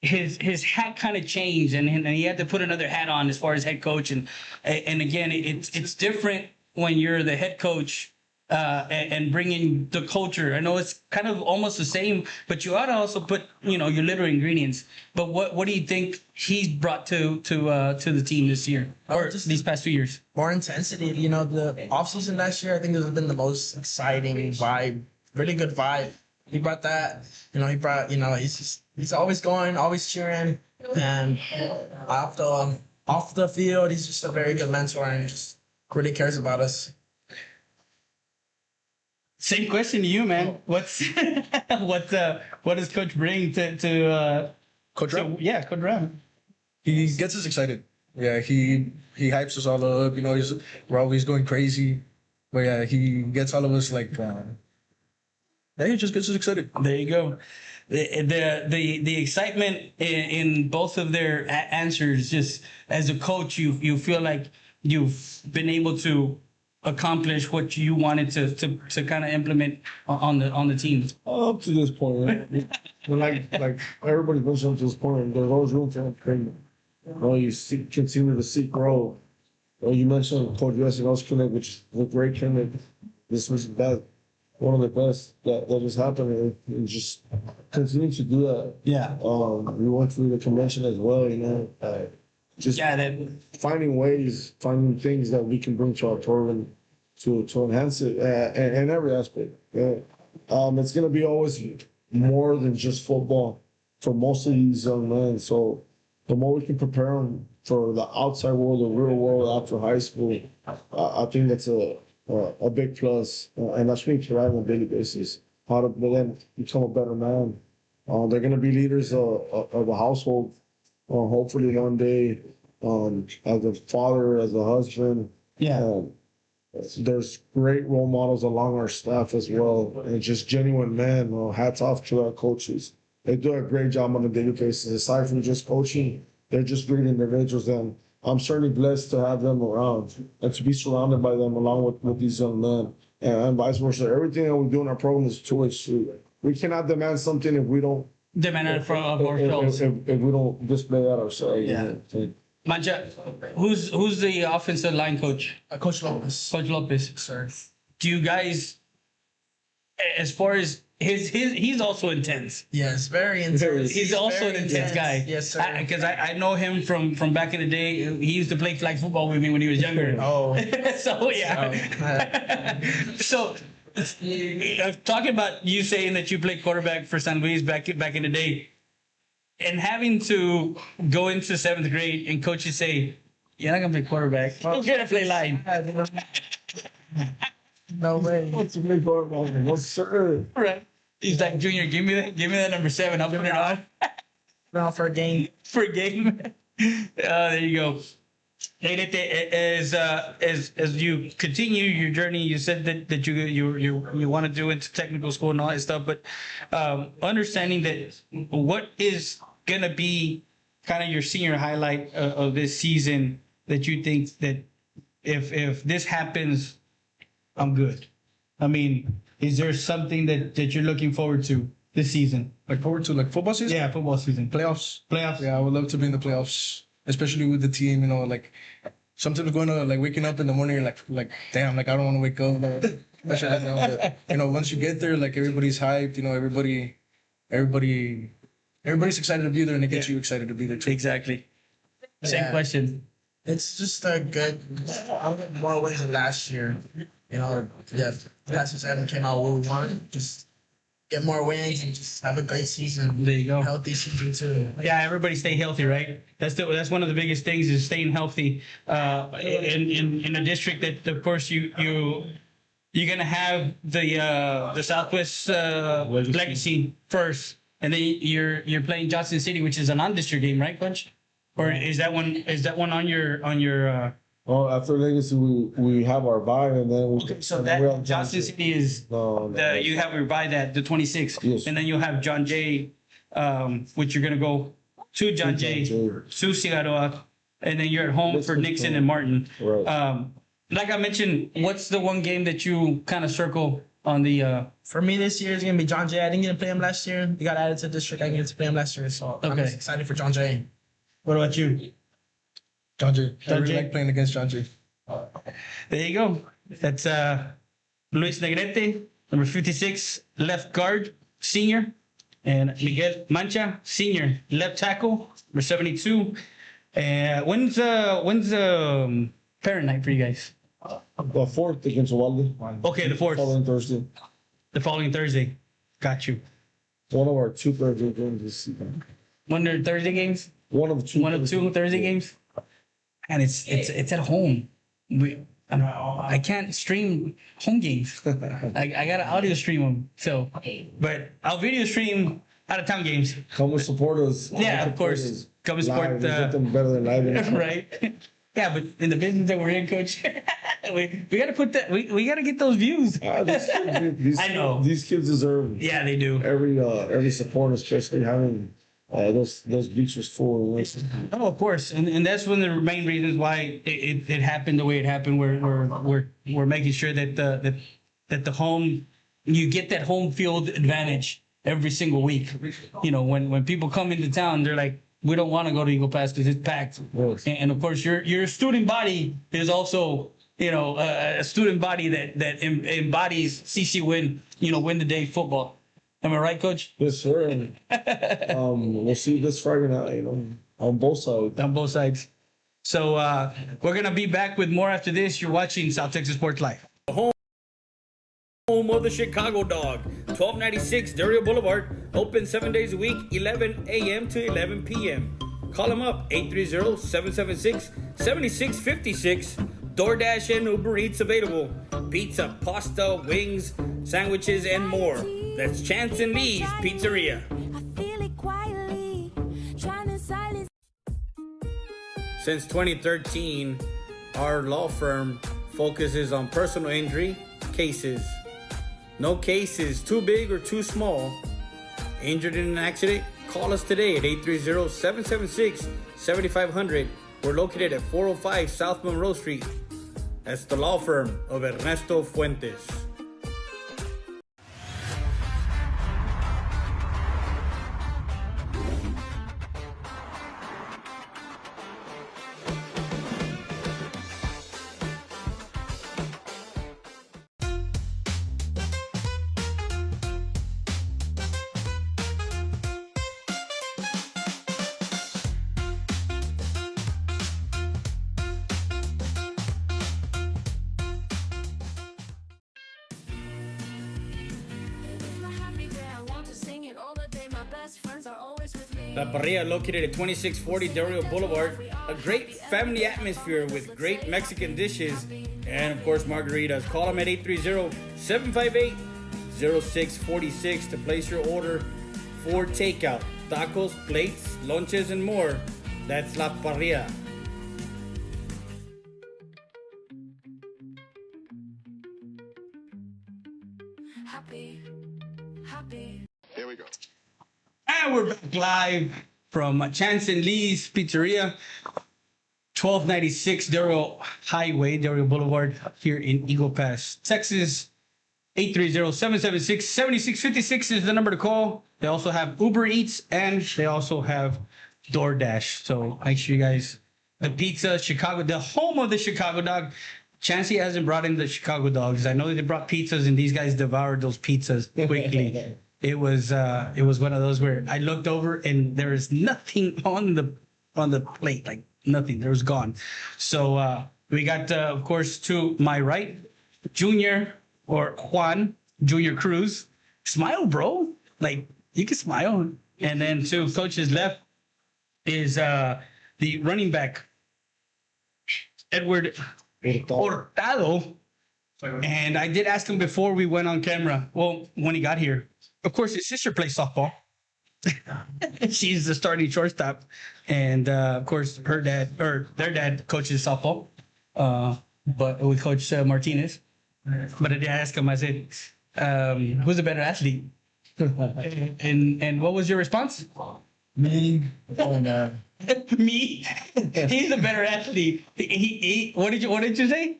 his hat kind of changed, and he had to put another hat on as far as head coach, and again, it's different when you're the head coach and bringing the culture. I know it's kind of almost the same, but you ought to also put your little ingredients. But what do you think he's brought to the team this year or just these past 2 years? More intensity. The offseason last year, I think has been the most exciting vibe. Really good vibe. He brought that. He's always going, always cheering, and off the field, he's just a very good mentor and just really cares about us. Same question to you, man. What does Coach bring to Coach Ram? Yeah, Coach Ram. He gets us excited. Yeah, he hypes us all up. We're always going crazy, but yeah, he gets all of us like. He just gets us excited. There you go. The excitement in both of their answers, just as a coach, you feel like you've been able to accomplish what you wanted to kind of implement on the team. Up to this point, right? like everybody's been up to this point, there's always room for improvement. Continue to seek growth. You mentioned Coach Westinghouse Connect, which is a great clinic. This was one of the best that has happened, and just continue to do that. Yeah. We went through the convention as well, finding things that we can bring to our program to enhance it in every aspect. Yeah. It's gonna be always more than just football for most of these young men. So the more we can prepare them for the outside world, the real world after high school, I think that's a big plus, and that's what we try on a daily basis. How to then become a better man. They're going to be leaders of a household, hopefully one day, as a father, as a husband. Yeah. There's great role models along our staff as well, and just genuine men. Hats off to our coaches. They do a great job on a daily basis. Aside from just coaching, they're just great individuals, and I'm certainly blessed to have them around and to be surrounded by them along with these young men, and vice versa. Everything that we do in our program is two-way street. We cannot demand something if we don't demand it from ourselves. If we don't display that ourselves. Yeah. Manja, who's the offensive line coach? Coach Lopez. Coach Lopez. Sir. Do you guys, as far as he's also intense. Yes, very intense. He's also an intense guy. Yes, sir. Because I know him from back in the day. He used to play flag football with me when he was younger. Oh. So yeah. So talking about you saying that you played quarterback for San Luis back in the day, and having to go into 7th grade and coaches say, "You're not gonna play quarterback. You're gonna play line." No way. What's your big door, man? What's sir? Right. He's like, Junior, give me that number 7. I'll put it on. No, for a game. For a game. There you go. As you continue your journey, you said that you want to do into technical school and all that stuff, but understanding that what is gonna be kind of your senior highlight of this season that you think that if this happens, I'm good. I mean, is there something that you're looking forward to this season? Like forward to like football season? Yeah, football season. Playoffs. Playoffs. Yeah, I would love to be in the playoffs, especially with the team. You know, like sometimes going to like waking up in the morning, you're like damn, like I don't want to wake up. Especially right now, but, you know, once you get there, like everybody's hyped. You know, everybody's excited to be there, and it gets you excited to be there too. Exactly. Same question. It's just a good. I'll get more wins than last year. You know, yeah, last season came out what we wanted. Just get more wins and just have a great season. There you go. Healthy season too. Yeah, everybody stay healthy, right? That's one of the biggest things is staying healthy. In a district that, of course, you're gonna have the Southwest Legacy first, and then you're playing Johnson City, which is a non-district game, right, Coach? Or is that one on your? Well, after Legacy, we have our bye, and then we. So and then we that have Johnson City is you have your bye that the 26th, Yes. and then you'll have John Jay, which you're gonna go to John Jay, to Ciudad, and then you're at home for Nixon and Martin. Right. Like I mentioned, what's the one game that you kind of circle on the? For me this year is gonna be John Jay. I didn't get to play him last year. He got added to the district. I didn't get to play him last year, so I'm Okay. just excited for John Jay. What about you? John Jay. I John really Jay. like playing against John Jay. There you go. That's Luis Negrete, number 56, left guard, senior, and Miguel Mancha, senior, left tackle, number 72. When's parent night for you guys? The 4th against Uvalde. Okay, the 4th. Following Thursday. The following Thursday. Got you. One of our 2 Thursday games this season. One of the Thursday games? One of 2. One of 2 Thursday games? And it's at home. I can't stream home games. I gotta audio stream them. So, but I'll video stream out of town games. Come and support us. Yeah, of course. Come and support. Live. There's nothing better than live. Right. Yeah, but in the business that we're in, Coach, we gotta put that. We gotta get those views. I know These kids deserve. Yeah, they do. Every support, especially having those beaches full. Oh, of course, and that's one of the main reasons why it happened the way it happened. We're making sure that the home, you get that home field advantage every single week. You know, when people come into town, they're like, we don't want to go to Eagle Pass because it's packed. Yes. And of course, your student body is also, you know, a student body that embodies CC Winn, you know, win the day football. Am I right, Coach? Yes, sir. And, we'll see this Friday night, you know, on both sides. On both sides. So we're gonna be back with more after this. You're watching South Texas Sports Live. Home of the Chicago Dog, 1296 Dario Boulevard, open 7 days a week, 11 a.m. to 11 p.m. Call them up, 830-776-7656. DoorDash and Uber Eats available. Pizza, pasta, wings, sandwiches, and more. That's Chance and Lee's Pizzeria. Since 2013, our law firm focuses on personal injury cases. No case is too big or too small. Injured in an accident? Call us today at 830-776-7500. We're located at 405 South Monroe Street. That's the law firm of Ernesto Fuentes. La Parrilla, located at 2640 Del Rio Boulevard. A great family atmosphere with great Mexican dishes and, of course, margaritas. Call them at 830-758-0646 to place your order for takeout. Tacos, plates, lunches, and more. That's La Parrilla. Here we go. And we're back live from Chance and Lee's Pizzeria, 1296 Del Rio Highway, Del Rio Boulevard, here in Eagle Pass, Texas. 830-776-7656 is the number to call. They also have Uber Eats and they also have DoorDash. So make sure you guys, the pizza, Chicago, the home of the Chicago dog. Chancey hasn't brought in the Chicago dogs. I know they brought pizzas and these guys devoured those pizzas quickly. It was one of those where I looked over and there is nothing on the plate, like nothing. There was gone. So we got of course to my right, Junior or Juan Junior Cruz. Smile, bro. Like you can smile. And then to Coach's left is the running back, Edward Hurtado. And I did ask him before we went on camera. Well, when he got here, of course, his sister plays softball. She's the starting shortstop, and of course, their dad coaches softball. But with Coach Martinez. But I did ask him. I said, "Who's a better athlete?" and what was your response? Me. Me. He's a better athlete. He what did you say?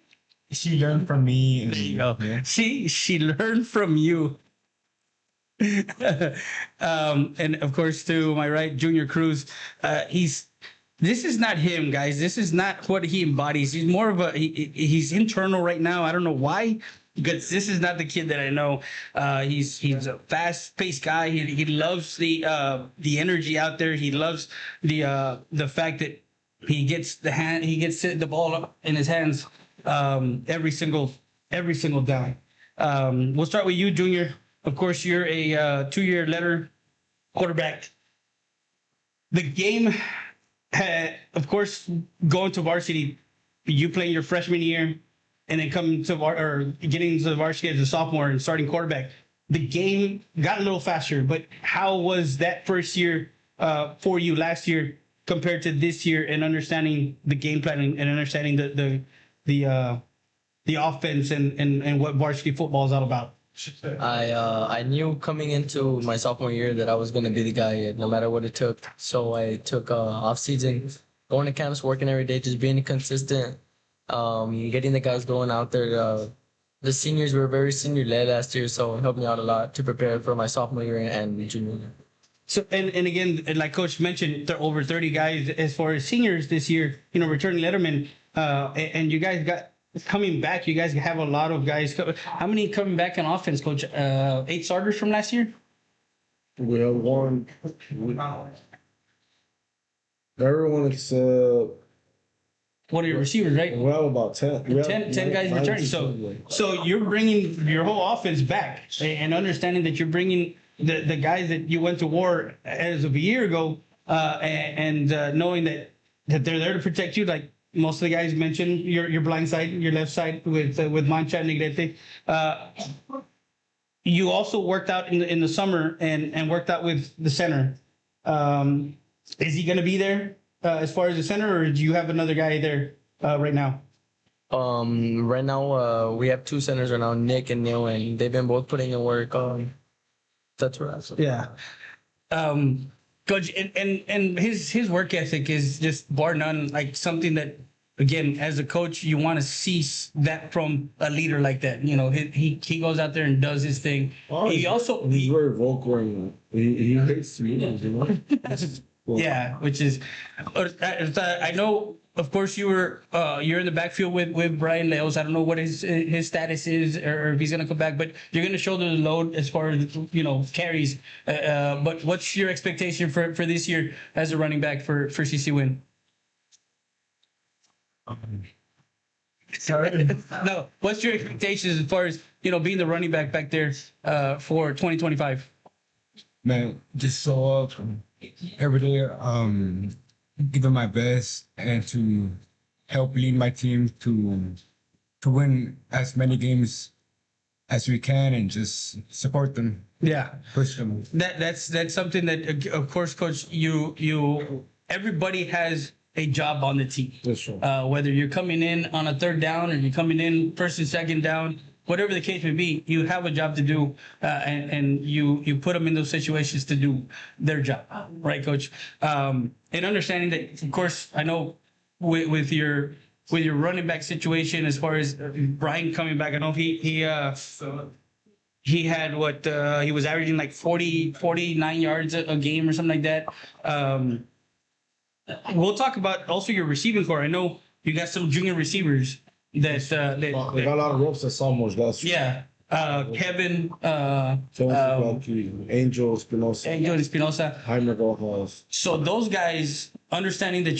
She learned from me. There you go. Yeah. See, she learned from you. And of course, to my right, Junior Cruz. This is not him, guys. This is not what he embodies. He's more of he's internal right now. I don't know why, because this is not the kid that I know. He's a fast-paced guy. He loves the energy out there. He loves the fact that he gets the ball up in his hands every single down. We'll start with you, Junior. Of course, you're a two-year letter quarterback. The game had, of course, going to varsity, you playing your freshman year, and then coming to getting to the varsity as a sophomore and starting quarterback. The game got a little faster, but how was that first year for you last year compared to this year, and understanding the game plan and understanding the offense and what varsity football is all about? I knew coming into my sophomore year that I was going to be the guy no matter what it took. So I took off season, going to campus, working every day, just being consistent, getting the guys going out there. The seniors were very senior led last year, so it helped me out a lot to prepare for my sophomore year and junior year. So and again, like Coach mentioned, there are over 30 guys as far as seniors this year, returning lettermen, and you guys got coming back. You guys have a lot of guys. How many coming back on offense, Coach? 8 starters from last year? We have one. Everyone except. What are your receivers, right? We have about 10. 10 guys returning. So you're bringing your whole offense back, and understanding that you're bringing the guys that you went to war as of a year ago, and knowing that they're there to protect you, like most of the guys mentioned, your blind side, your left side with Mancha and Negrete. You also worked out in the summer and worked out with the center. Is he going to be there as far as the center, or do you have another guy there right now? Right now, we have 2 centers right now, Nick and Neil, and they've been both putting in work. That's right. Yeah. Coach, and his work ethic is just bar none, like something that, again, as a coach, you want to see that from a leader like that. He goes out there and does his thing. Oh, he's very vocal. He hates me. Yeah, which is, I know. Of course, you're in the backfield with Brian Leos. I don't know what his status is, or if he's gonna come back, but you're gonna shoulder the load as far as carries. But what's your expectation for this year as a running back for CC Winn? Sorry. No. What's your expectations as far as being the running back there for 2025? Man, just show up, every day, giving my best and to help lead my team to win as many games as we can and just support them. Yeah. Push them. That's something that, of course, Coach, everybody has a job on the team. That's right. Whether you're coming in on a third down or you're coming in first and second down, whatever the case may be, you have a job to do, and you put them in those situations to do their job, right, Coach? And understanding that, of course, I know with your running back situation, as far as Brian coming back, I know he had he was averaging like 49 yards a game or something like that. We'll talk about also your receiving core. I know you got some junior receivers that they got a lot of reps at sophomores. That's yeah. Kevin, Angel Espinosa, Jaime Rojas. So those guys, understanding that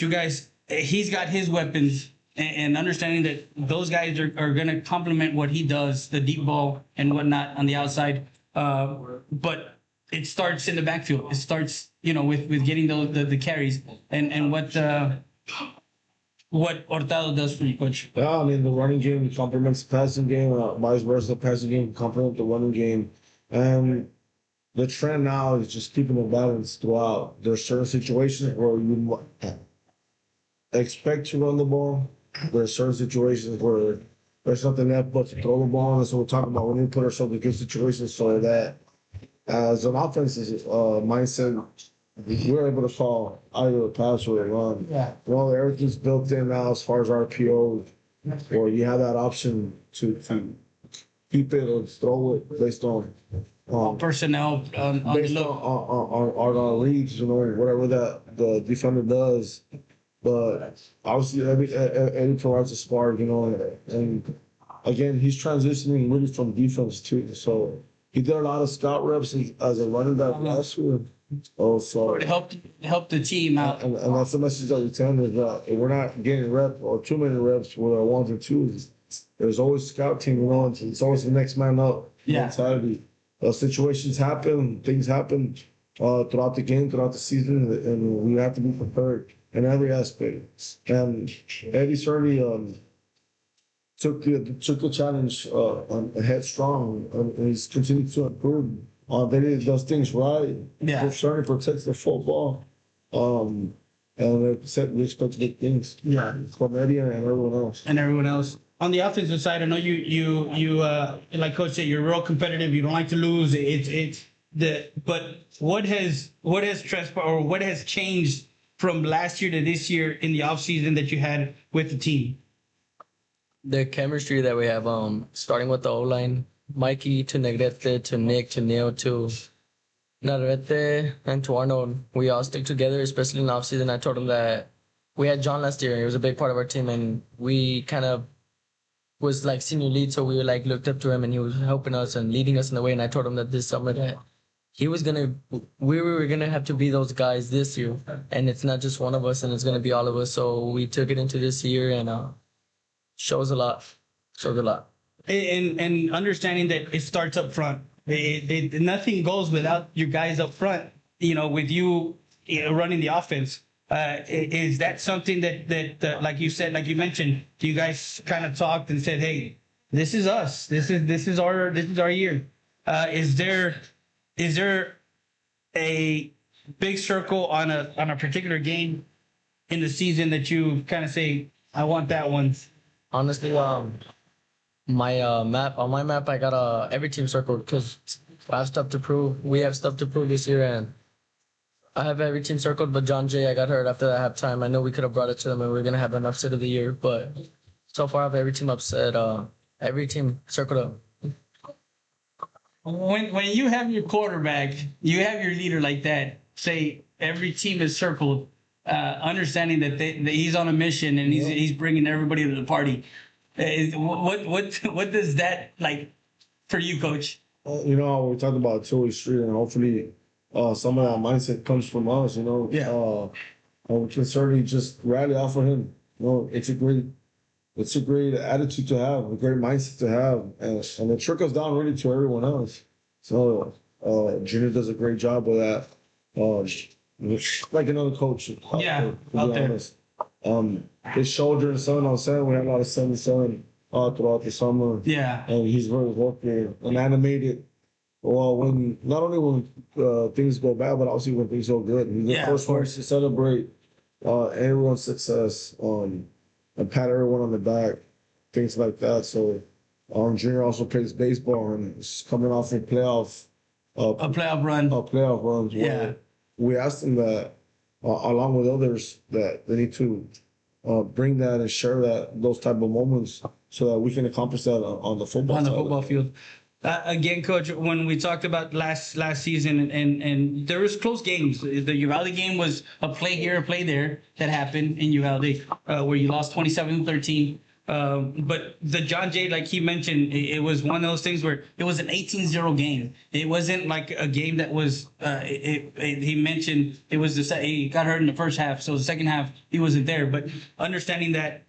he's got his weapons, and understanding that those guys are going to complement what he does, the deep ball and whatnot on the outside. But it starts in the backfield. It starts, with getting the carries and what Hurtado does for you, Coach. Yeah, I mean, the running game complements the passing game, vice versa. The passing game complements the running game. And the trend now is just keeping the balance throughout. There's certain situations where you expect to run the ball. There's certain situations where there's nothing left but to throw the ball. And so we're talking about when we put ourselves in good situations so that as an offensive mindset, we're able to call either a pass or a run. Yeah. Well, everything's built in now as far as RPO, where you have that option to keep it or throw it based on personnel on based on our reads, whatever that the defender does. But obviously, Eddie provides a spark, and again, he's transitioning really from defense too. So he did a lot of scout reps as a running back last year. Also, to help the team out. And that's the message that we send is that if we're not getting reps or too many reps with our ones and twos, there's always scout team, it's always the next man up mentality. Situations happen, things happen throughout the game, throughout the season, and we have to be prepared in every aspect. And Eddie certainly took the challenge headstrong, and he's continued to improve. They did those things right. Yeah. Certainly protects the football. And we expect big things. Yeah. From Eddie and everyone else. On the offensive side, I know you like Coach said, you're real competitive. You don't like to lose. But what has transpired or what has changed from last year to this year in the offseason that you had with the team? The chemistry that we have, starting with the O-line, Mikey to Negrete to Nick to Neil to Navarrete and to Arnold. We all stick together, especially in the offseason. I told him that we had John last year. He was a big part of our team, and we kind of was like senior lead, so we looked up to him, and he was helping us and leading us in the way. And I told him that this summer that we were gonna have to be those guys this year, and it's not just one of us, and it's gonna be all of us. So we took it into this year, and shows a lot. And understanding that it starts up front. Nothing goes without you guys up front. With you running the offense. Is that something that like you said, like you mentioned, you guys kind of talked and said, "Hey, this is us. This is our year." Is there a big circle on a particular game in the season that you kind of say, "I want that one"? Honestly, my map, I got every team circled because I have stuff to prove. We have stuff to prove this year, and I have every team circled. But John Jay, I got hurt after that halftime. I know we could have brought it to them, and we are gonna have an upset of the year. But so far, I have every team upset. Every team circled up. When you have your quarterback, you have your leader like that. Say every team is circled, understanding that he's on a mission and he's bringing everybody to the party. What does that like for you, Coach? We talked about two-way street, and hopefully, some of that mindset comes from us. Yeah. We can certainly just rally off of him. It's a great attitude to have, a great mindset to have, and it trickles down really to everyone else. So Junior does a great job of that. like another coach. Yeah, to be out there. honest. His shoulder and sun, I was saying we had a lot of sun throughout the summer. Yeah. And he's very vocal and animated. Well, when not only when things go bad, but also when things go good. He's the Yeah, first of one course. to celebrate everyone's success, and pat everyone on the back, things like that. So, Junior also plays baseball and is coming off a playoff, A playoff run. playoff runs. Yeah. Where we asked him that, along with others, that they need to bring that and share those type of moments so that we can accomplish that on the football On the side. football field. Again, Coach, when we talked about last season, and there was close games. The Uvalde game was a play here, a play there that happened in Uvalde, where you lost 27-13. But the John Jay, like he mentioned, it was one of those things where it was an 18-0 game. It wasn't like a game that was. He mentioned it was he got hurt in the first half, so the second half he wasn't there. But understanding that.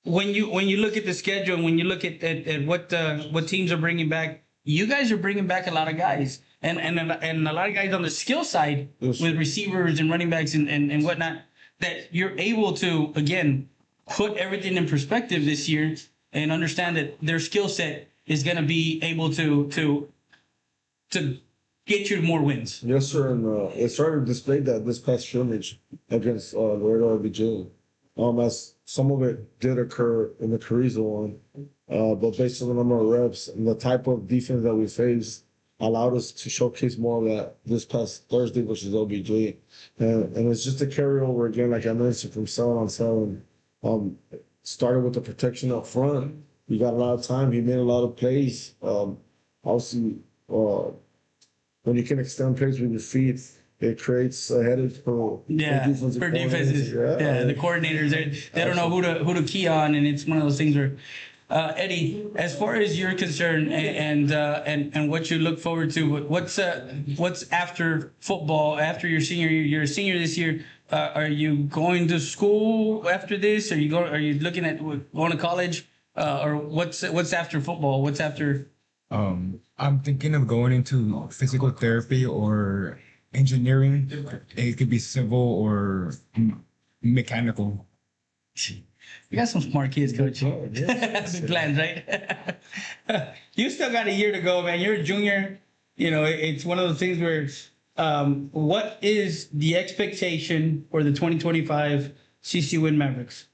When you look at the schedule and when you look at what teams are bringing back, you guys are bringing back a lot of guys and a lot of guys on the skill side with receivers and running backs and whatnot, that you're able to again put everything in perspective this year and understand that their skill set is going to be able to get you more wins. Yes, sir, and it started to display that this past scrimmage against Laredo LBJ. As some of it did occur in the Carrizo one, but based on the number of reps and the type of defense that we faced, allowed us to showcase more of that this past Thursday versus LBJ, and it's just a carryover again, like I mentioned, from 7-on-7. Started with the protection up front. We got a lot of time. He made a lot of plays. Obviously, when you can extend plays with your feet, it creates a headache for defenses. Yeah, the coordinators they don't know who to key on, and it's one of those things where Eddie, as far as you're concerned, and what you look forward to, what's after football, after your senior year? You're a senior this year. Are you going to school after this? Are you looking at going to college, or what's after football? What's after? I'm thinking of going into physical therapy or engineering. It could be civil or mechanical. You got some smart kids, Coach. Big plans, right? You still got a year to go, man. You're a junior. You know, it's one of those things where, what is the expectation for the 2025 CC Winn Mavericks?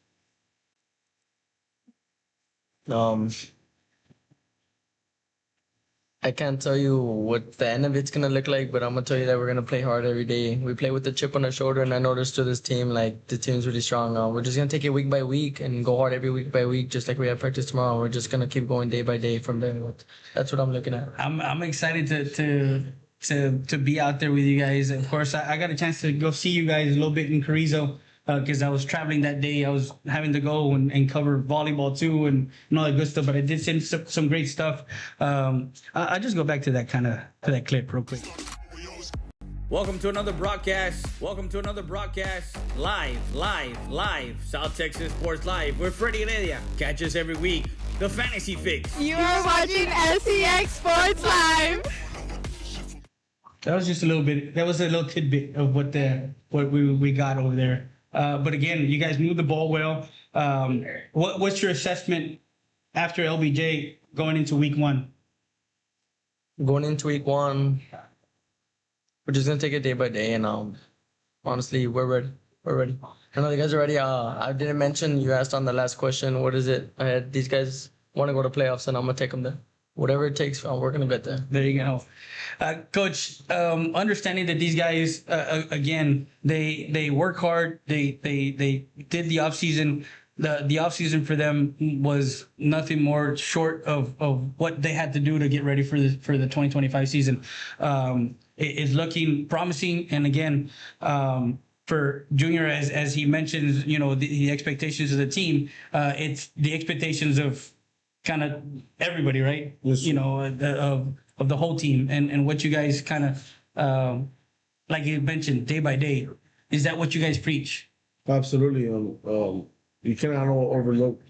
I can't tell you what the end of it's gonna look like, but I'm gonna tell you that we're gonna play hard every day. We play with the chip on our shoulder, and I noticed to this team, like the team's really strong. We're just gonna take it week by week and go hard every week by week, just like we have practice tomorrow. We're just gonna keep going day by day from there. That's what I'm looking at. I'm excited to be out there with you guys. Of course, I got a chance to go see you guys a little bit in Carrizo. Because I was traveling that day, I was having to go and cover volleyball too, and all that good stuff. But I did send some great stuff. I just go back to that clip real quick. Welcome to another broadcast. Live. South Texas Sports Live. We're Freddie and Edia. Catch us every week. The Fantasy Fix. You are watching SCX Sports Live. That was just a little bit. That was a little tidbit of what we got over there. But again, you guys moved the ball well. What's your assessment after LBJ going into week one? Going into week one, we're just gonna take it day by day, and honestly, we're ready. I know you guys are ready. I didn't mention, you asked on the last question, what is it? These guys want to go to playoffs, and I'm gonna take them there. Whatever it takes, we're gonna get there. There you go. Coach, understanding that these guys, again, they work hard. They did the off season. The off season for them was nothing more short of what they had to do to get ready for the 2025 season. It is looking promising, and again, for Junior, as he mentions, you know, the expectations of the team. It's the expectations of kind of everybody, right? Yes. You know, of the whole team, and what you guys kind of, like you mentioned, day by day. Is that what you guys preach? Absolutely. You cannot overlook.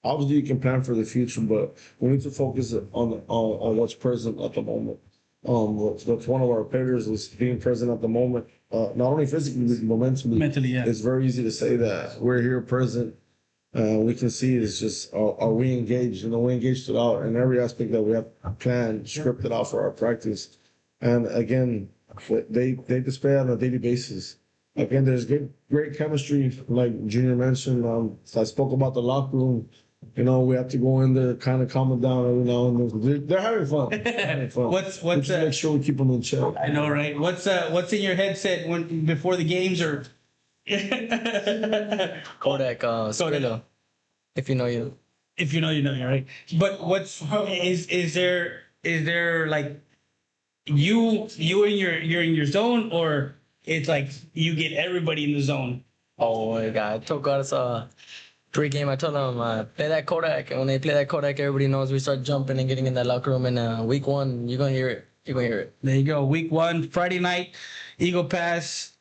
Obviously, you can plan for the future, but we need to focus on what's present at the moment. with one of our players is being present at the moment. Not only physically, but mentally. Yeah. It's very easy to say that we're here present. We can see it's just, are we engaged? We engaged throughout in every aspect that we have planned, scripted out for our practice. And again, they display on a daily basis. Again, there's great chemistry, like Junior mentioned. I spoke about the locker room. We have to go in there, kind of calm them down every now and then. They're having fun. What's just make sure we keep them in check. I know, right? What's in your headset before the games or? Kodak, Skrilla. If you know you. If you know, you know, right? But is there like you're in your zone, or it's like you get everybody in the zone? Oh my God! I told us pre-game. I told them play that Kodak, and when they play that Kodak, everybody knows we start jumping and getting in that locker room. And week 1, you're gonna hear it. You're gonna hear it. There you go. Week 1, Friday night, Eagle Pass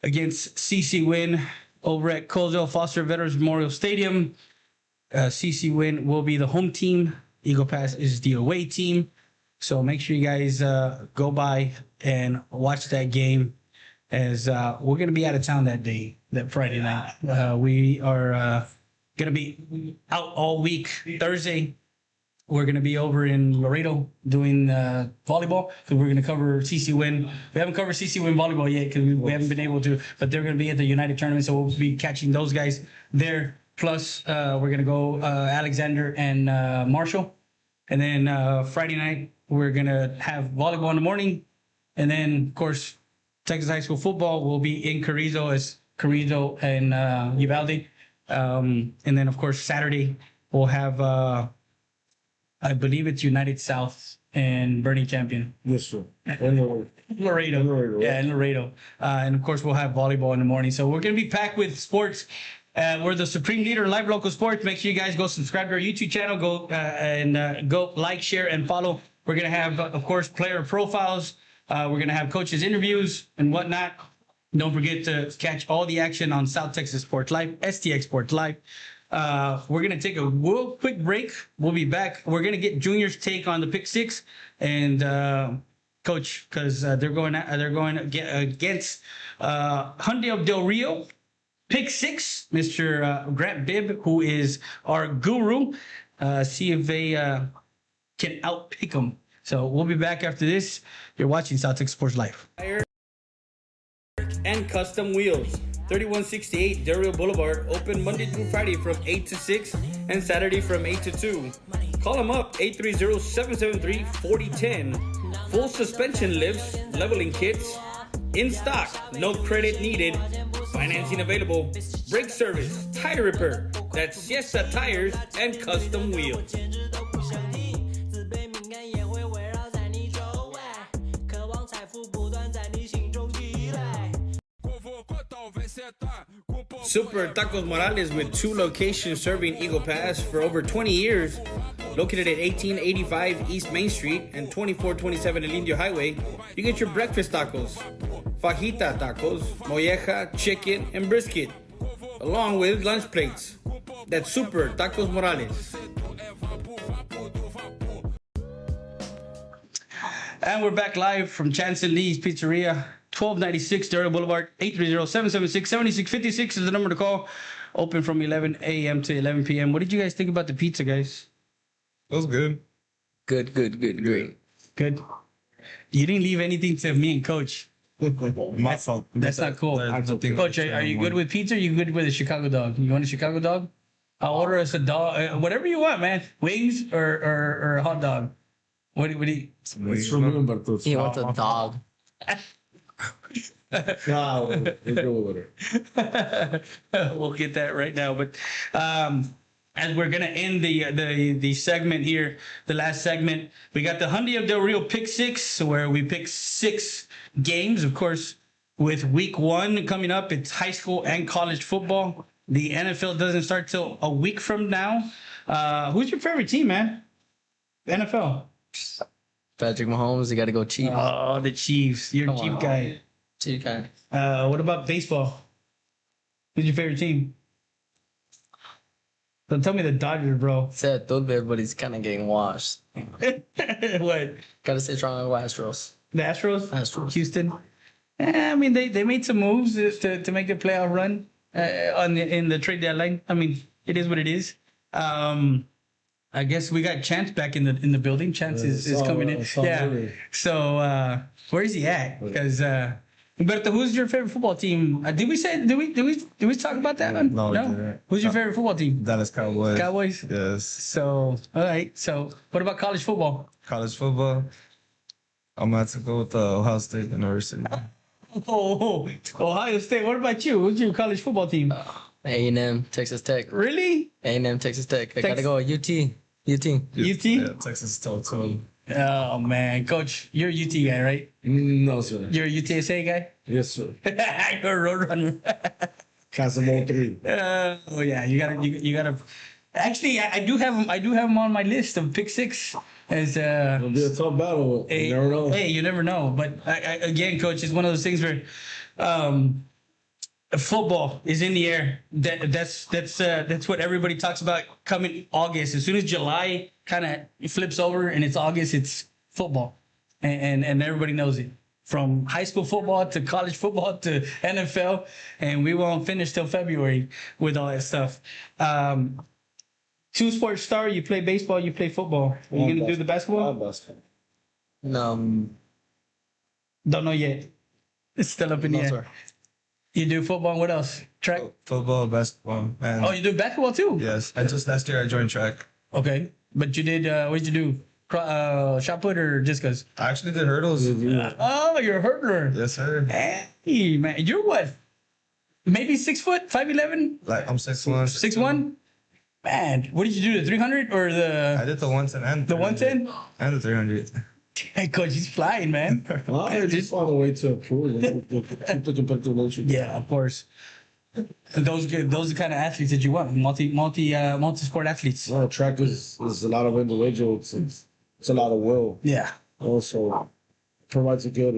against CC Winn over at Colesville Foster Veterans Memorial Stadium. CC Winn will be the home team. Eagle Pass is the away team. So make sure you guys go by and watch that game, as we're going to be out of town that Friday night. We are going to be out all week. Thursday, we're going to be over in Laredo doing volleyball, because we're going to cover CC Winn. We haven't covered CC Winn volleyball yet because we haven't been able to, but they're going to be at the United Tournament, so we'll be catching those guys there. Plus, we're going to go Alexander and Marshall. And then Friday night, we're going to have volleyball in the morning. And then, of course, Texas high school football will be in Carrizo as Carrizo and Uvalde. And then, of course, Saturday, we'll have, I believe it's United South and Bernie Champion. Yes, sir. Laredo. Yeah, in Laredo. And, of course, we'll have volleyball in the morning. So we're going to be packed with sports. We're the supreme leader in live local sports. Make sure you guys go subscribe to our YouTube channel. Go and go like, share, and follow. We're going to have, of course, player profiles. We're going to have coaches' interviews and whatnot. Don't forget to catch all the action on South Texas Sports Live, STX Sports Live. We're going to take a real quick break. We'll be back. We're going to get Junior's take on the pick six and coach, because they're going against Hyundai Del Rio. Pick six, Mr. Grant Bibb, who is our guru. See if they can outpick them. So we'll be back after this. You're watching South Texas Sports Live. And custom wheels. 3168 Del Rio Boulevard, open Monday through Friday from 8 to 6 and Saturday from 8 to 2. Call them up, 830-773-4010. Full suspension lifts, leveling kits, in stock, no credit needed. Financing available, brake service, tire repair. That's Siesta Tires and Custom Wheels. Super Tacos Morales, with 2 locations serving Eagle Pass for over 20 years. Located at 1885 East Main Street and 2427 El Indio Highway, you get your breakfast tacos, fajita tacos, molleja, chicken, and brisket, along with lunch plates. That's Super Tacos Morales. And we're back live from Chance and Lee's Pizzeria, 1296 Del Rio Boulevard. 830-776-7656 is the number to call. Open from 11 a.m. to 11 p.m. What did you guys think about the pizza, guys? It was good. Good. Good. You didn't leave anything to me and Coach. My fault. That's not cool. Coach, are you good with pizza? Or are you good with a Chicago dog? You want a Chicago dog? I'll order us a dog, whatever you want, man. Wings or a hot dog. What do you? He wants a dog. No, we'll go with it. We'll get that right now, but as we're gonna end the segment here, the last segment, we got the Hyundai of Del Rio Pick Six, where we pick 6 games. Of course, with week 1 coming up, it's high school and college football. The NFL doesn't start till a week from now. Who's your favorite team, man? NFL. Patrick Mahomes, you got to go Chiefs. Oh, the Chiefs. You're a Chief guy. Chief guy. What about baseball? Who's your favorite team? Don't tell me the Dodgers, bro. Said Tulbe, but he's kind of getting washed. What? Gotta stay strong with Astros. The Astros? Astros. Houston? I mean, they made some moves to make the playoff run in the trade deadline. I mean, it is what it is. I guess we got Chance back in the building. Chance is coming in. Yeah. So where is he at? Because Humberto, who's your favorite football team? Did we talk about that one? No, we didn't. Who's your favorite football team? Dallas Cowboys. Cowboys. Yes. So all right. So what about college football? College football. I'm gonna have to go with Ohio State University. Oh, Ohio State. What about you? Who's your college football team? A&M, Texas Tech. Really? A&M, Texas Tech. I gotta go UT. UT. UT? Yeah, Texas Tech too. Oh man, Coach, you're a UT guy, right? No, sir. You're a UTSA guy. Yes, sir. You're a roadrunner. Casamol 3. Oh yeah, you gotta. Actually, I do have him on my list of pick six. As It'll be a tough battle. You never know. Hey, you never know. But again, Coach, it's one of those things where football is in the air. That's what everybody talks about coming August. As soon as July kind of flips over and it's August, it's football, and everybody knows it. From high school football to college football to NFL, and we won't finish till February with all that stuff. Two sports star, you play baseball, you play football. Are you gonna do the basketball? Basketball. No. Don't know yet. It's still up in the air. Sir. You do football and what else? Track? Football, basketball, and Oh, you do basketball too? yes. Last year I joined track. Okay. But you did, what did you do? Shot put or just cause? I actually did hurdles. Oh, you're a hurdler. Yes, sir. Hey, man. You're what? Maybe 6 foot, 5'11"? Like I'm 6'1". 6'1"? Man, what did you do? The 300 or the? I did the 110 and the 110 and the 300. Hey, Coach, he's flying, man. Well, I just found a way to improve. Keep the competitive nature. Yeah, of course. Those are the kind of athletes that you want. Multi-sport athletes. No, track is a lot of individuals. It's a lot of will. Yeah. Also provides a good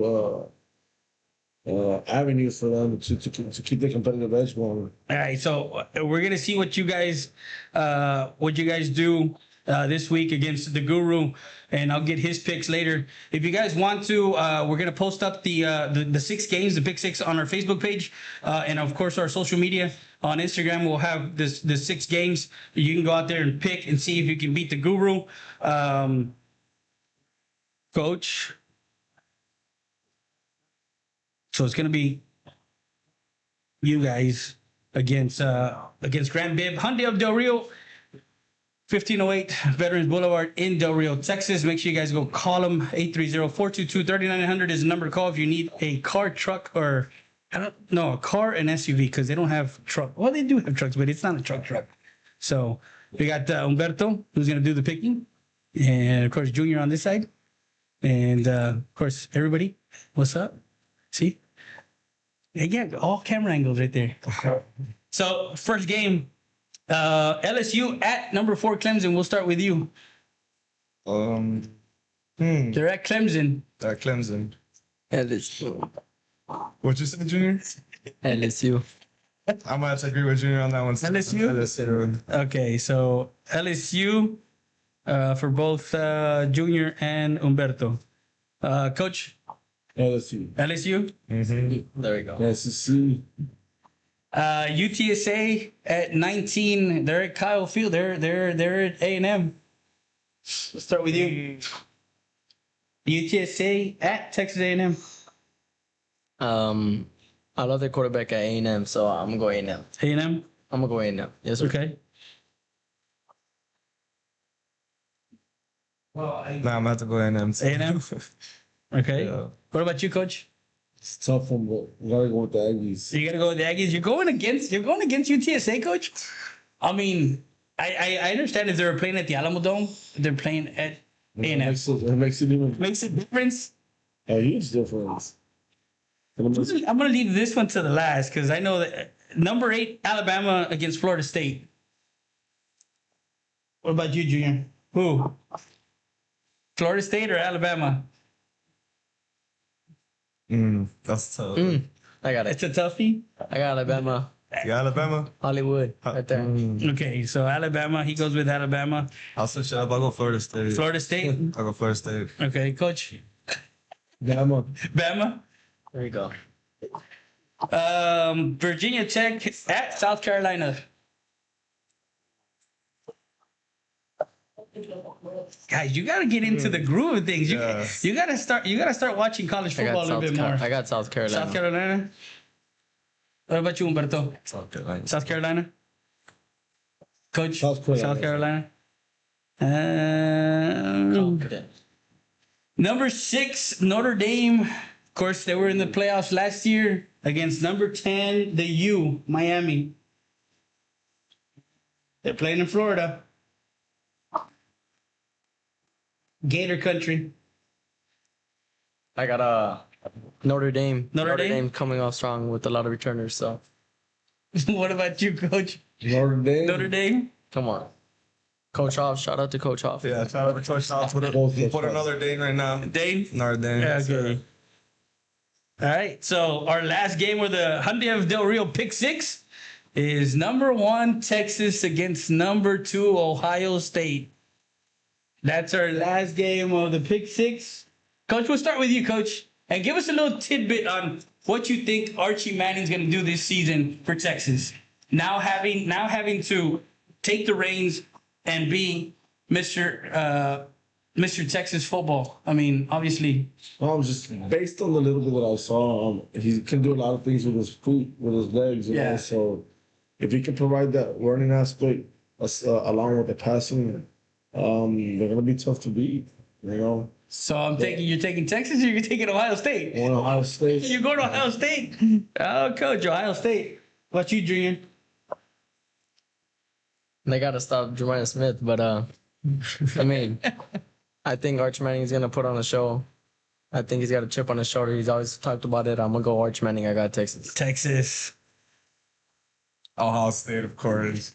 avenues for them to keep the competitive edge going. All right, so we're gonna see what you guys do this week against the Guru, and I'll get his picks later. If you guys want to, we're gonna post up the 6 games, the pick 6, on our Facebook page, and of course our social media. On Instagram, we'll have the 6 games. You can go out there and pick and see if you can beat the Guru. Coach. So it's gonna be you guys against Grand Bib, Hyundai of Del Rio, 1508 Veterans Boulevard in Del Rio, Texas. Make sure you guys go call them. 830-422-3900 is the number to call if you need a car, truck, or a car and SUV, because they don't have truck. Well, they do have trucks, but it's not a truck. So we got Humberto, who's gonna do the picking, and of course Junior on this side, and of course everybody. What's up? See? Yeah, all camera angles right there. So first game, LSU at number 4 Clemson. We'll start with you. They're at Clemson. At Clemson. LSU. What you say, Junior? LSU. I'm gonna have to agree with Junior on that one. LSU? LSU. Okay, so LSU for both Junior and Humberto. Coach? LSU. LSU? Mm-hmm. There we go. SEC. UTSA at 19. They're at Kyle Field. They're at A&M. Let's start with you. UTSA at Texas A&M. I love their quarterback at A&M, so I'm gonna go A&M. A&M? I'm gonna go A&M. Yes, sir. Okay. Nah, I'm gonna have to go A&M. A&M? Okay. Yeah. What about you, Coach? It's a tough one, but we gotta go with the Aggies. You gotta go with the Aggies. You're going against UTSA, Coach? I mean, I understand if they were playing at the Alamo Dome, they're playing at A&M. It makes it even Makes a difference. a huge difference. I'm gonna leave this one to the last because I know that number 8 Alabama against Florida State. What about you, Junior? Who? Florida State or Alabama? That's tough. I got it. It's a toughie. I got Alabama. Yeah, Alabama. Hollywood, right there. Okay, so Alabama. He goes with Alabama. I'll switch it up. I'll go Florida State. Florida State. I'll go Florida State. Okay, coach. Bama. Bama. There you go. Virginia Tech at South Carolina. Guys, you gotta get into the groove of things. You gotta start watching college football a little bit more. I got South Carolina. South Carolina. What about you, Humberto? South Carolina. South Carolina. Coach. South Carolina. South Carolina. Confident. Number 6, Notre Dame. Of course, they were in the playoffs last year against number 10, the U, Miami. They're playing in Florida. Gator country. I got Notre Dame. Notre Dame coming off strong with a lot of returners. So. What about you, Coach? Notre Dame. Notre Dame. Come on. Coach Off. Shout out to Coach Off. Yeah, shout out to Coach Off. Put another Dane right now. Dane? Notre Dame. Yeah, okay. All right. So our last game where the Hyundai Del Rio pick 6 is number 1 Texas against number 2 Ohio State. That's our last game of the pick 6. Coach, we'll start with you, Coach, and give us a little tidbit on what you think Archie Manning's going to do this season for Texas. Now having to take the reins and be Mr. Texas football. I mean, obviously. Well, just based on the little bit that I saw, he can do a lot of things with his feet, with his legs. You know? So if he can provide that running aspect along with the passing, they're gonna be tough to beat. You know. So you're taking Texas or you're taking Ohio State? I want Ohio State. You're going to Ohio State. Oh, Coach, Ohio State. What you, Junior? They gotta stop Jermaine Smith, but I mean, I think Arch Manning is gonna put on a show. I think he's got a chip on his shoulder. He's always talked about it. I'm gonna go Arch Manning. I got Texas. Texas. Ohio State, of course.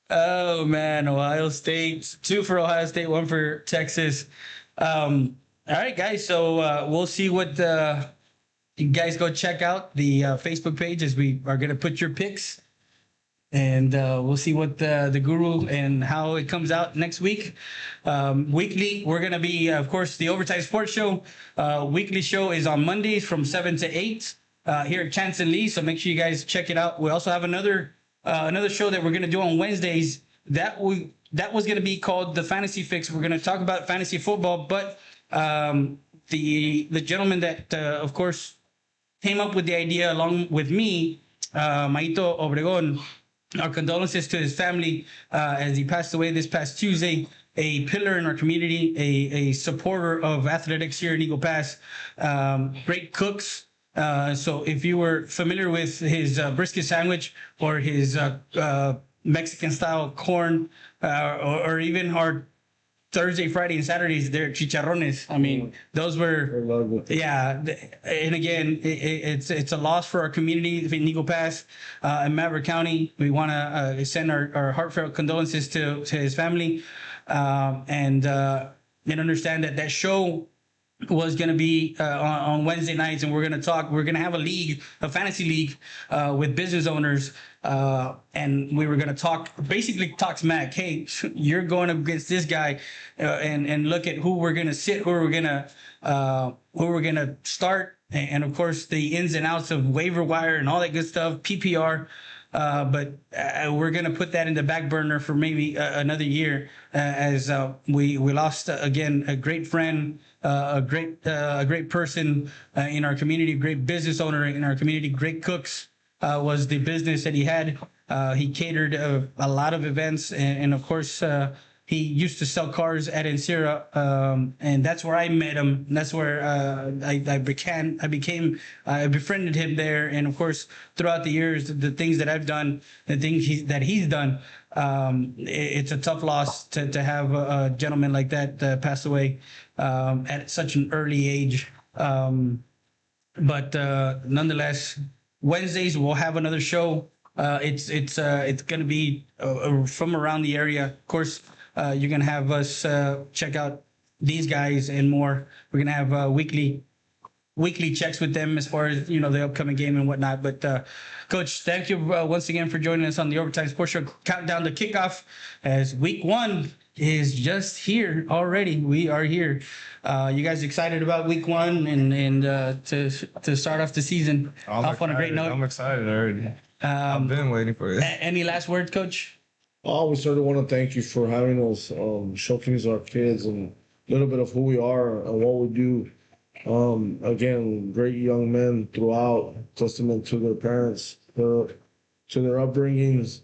Oh man, Ohio State. 2 for Ohio State, 1 for Texas. All right, guys. So we'll see what you guys go check out the Facebook page as we are gonna put your picks. And we'll see what the guru and how it comes out next week. Weekly, we're going to be, of course, the Overtime Sports Show. Weekly show is on Mondays from 7 to 8 here at Chance and Lee. So make sure you guys check it out. We also have another show that we're going to do on Wednesdays. That was going to be called The Fantasy Fix. We're going to talk about fantasy football. But the gentleman that, of course, came up with the idea along with me, Maito Obregon, our condolences to his family as he passed away this past Tuesday. A pillar in our community, a supporter of athletics here in Eagle Pass. Great cooks. So if you were familiar with his brisket sandwich or his Mexican style corn, or even our Thursday, Friday, and Saturdays, they're chicharrones. I mean, those were, yeah. And again, it's a loss for our community in Eagle Pass and Maverick County. We want to send our heartfelt condolences to his family, and understand that show was going to be on Wednesday nights, and we're going to have a fantasy league with business owners, and we were going to basically talk smack. Hey, you're going against this guy, and look at who we're going to sit, who we're going to start, and of course the ins and outs of waiver wire and all that good stuff, PPR. But we're going to put that in the back burner for maybe another year, as we lost again a great friend, a great person in our community, great business owner in our community, great cooks was the business that he had. He catered a lot of events, and of course he used to sell cars at Encira, and that's where I met him. That's where I befriended him there. And of course, throughout the years, the things that I've done, the things that he's done, it's a tough loss to have a gentleman like that pass away at such an early age. But nonetheless, Wednesdays we'll have another show. It's going to be from around the area. Of course, you're going to have us check out these guys and more. We're going to have weekly weekly checks with them as far as the upcoming game and whatnot. But Coach, thank you once again for joining us on the Overtime Sports Show. Countdown to kickoff as week 1 is just here already. We are here. You guys excited about week 1 and to start off the season off on a great note? I'm excited already. I've been waiting for it. Any last word, Coach? We certainly want to thank you for having us showcase our kids and a little bit of who we are and what we do. Again, great young men throughout, testament to their parents, to their upbringings.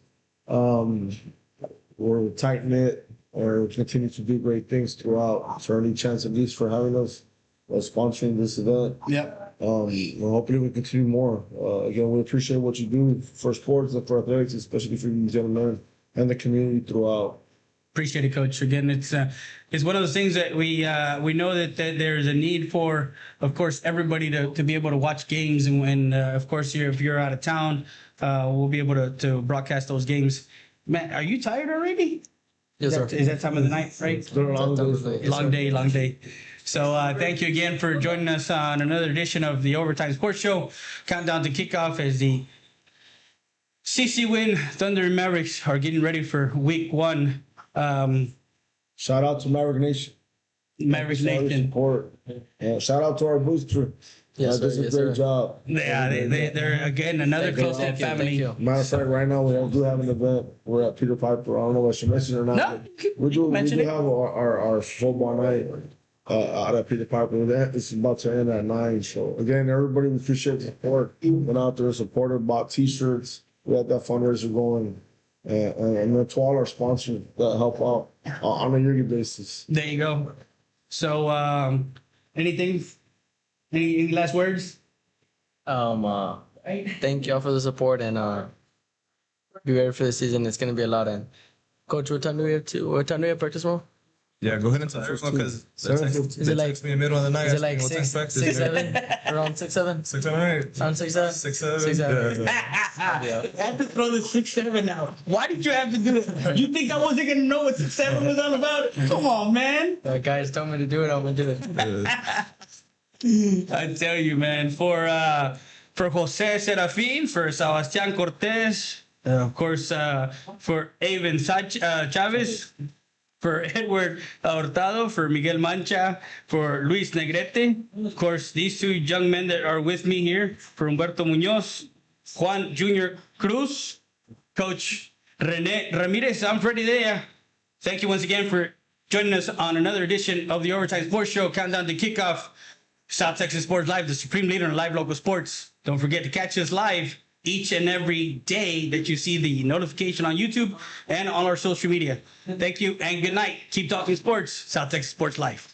We're tight-knit and continue to do great things throughout. So any chance at least for having us sponsoring this event. Yep. Hopefully we continue more. Again, we appreciate what you do for sports and for athletics, especially for you gentlemen and the community throughout. Appreciate it, Coach. Again, it's one of those things that we know that there's a need for, of course, everybody to be able to watch games, and of course, if you're out of town, we'll be able to broadcast those games. Matt, are you tired already? Yes, sir. Is that time of the night, right? It's been a long day. Long day. So thank you again for joining us on another edition of the Overtime Sports Show. Countdown to kickoff as the CC Winn Thunder and Mavericks are getting ready for week 1. Shout out to Maverick Nation. Maverick Nation. Support. Shout out to our booster. Yes, does a great job. Yeah, they're again another close knit family. Matter of fact, right now we do have an event. We're at Peter Piper. I don't know what you mentioned or not. No, we do have our football night out at Peter Piper. It's about to end at 9. So again, everybody, we appreciate the support. Went out there, supported, bought T-shirts. We had that fundraiser going. And then to all our sponsors that help out on a yearly basis. There you go. So, any last words? Thank y'all for the support and be ready for the season. It's gonna be a lot. And Coach, what time do we have practice tomorrow? Yeah, go ahead and tell everyone because is it like me in the middle of the night? Is it like 6, 7? Around 6, 7? 6, 7, 8. Around 6, 7? 6, 7. 6, 7. I have to throw the 6, 7 now. Why did you have to do it? You think I wasn't gonna know what 6, 7 was all about? Come on, man. The guys told me to do it. I'm gonna do it. I tell you, man. For Jose Serafin, for Sebastian Cortez, of course, for Avon Chavez, for Edward Hurtado, for Miguel Mancha, for Luis Negrete. Of course, these 2 young men that are with me here, for Humberto Munoz, Juan Jr. Cruz, Coach Rene Ramirez. I'm Freddie Dea. Thank you once again for joining us on another edition of the Overtime Sports Show, Countdown to Kickoff. South Texas Sports Live, the supreme leader in live local sports. Don't forget to catch us live each and every day that you see the notification on YouTube and on our social media. Thank you and good night. Keep talking sports. South Texas Sports Live.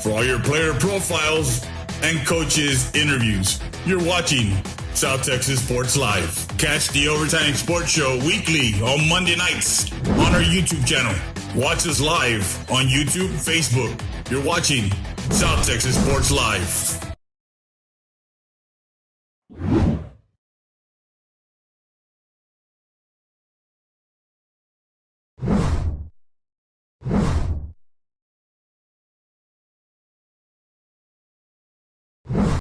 For all your player profiles and coaches interviews, you're watching South Texas Sports Live. Catch the Overtime Sports Show weekly on Monday nights on our YouTube channel. Watch us live on YouTube, Facebook. You're watching South Texas Sports Live.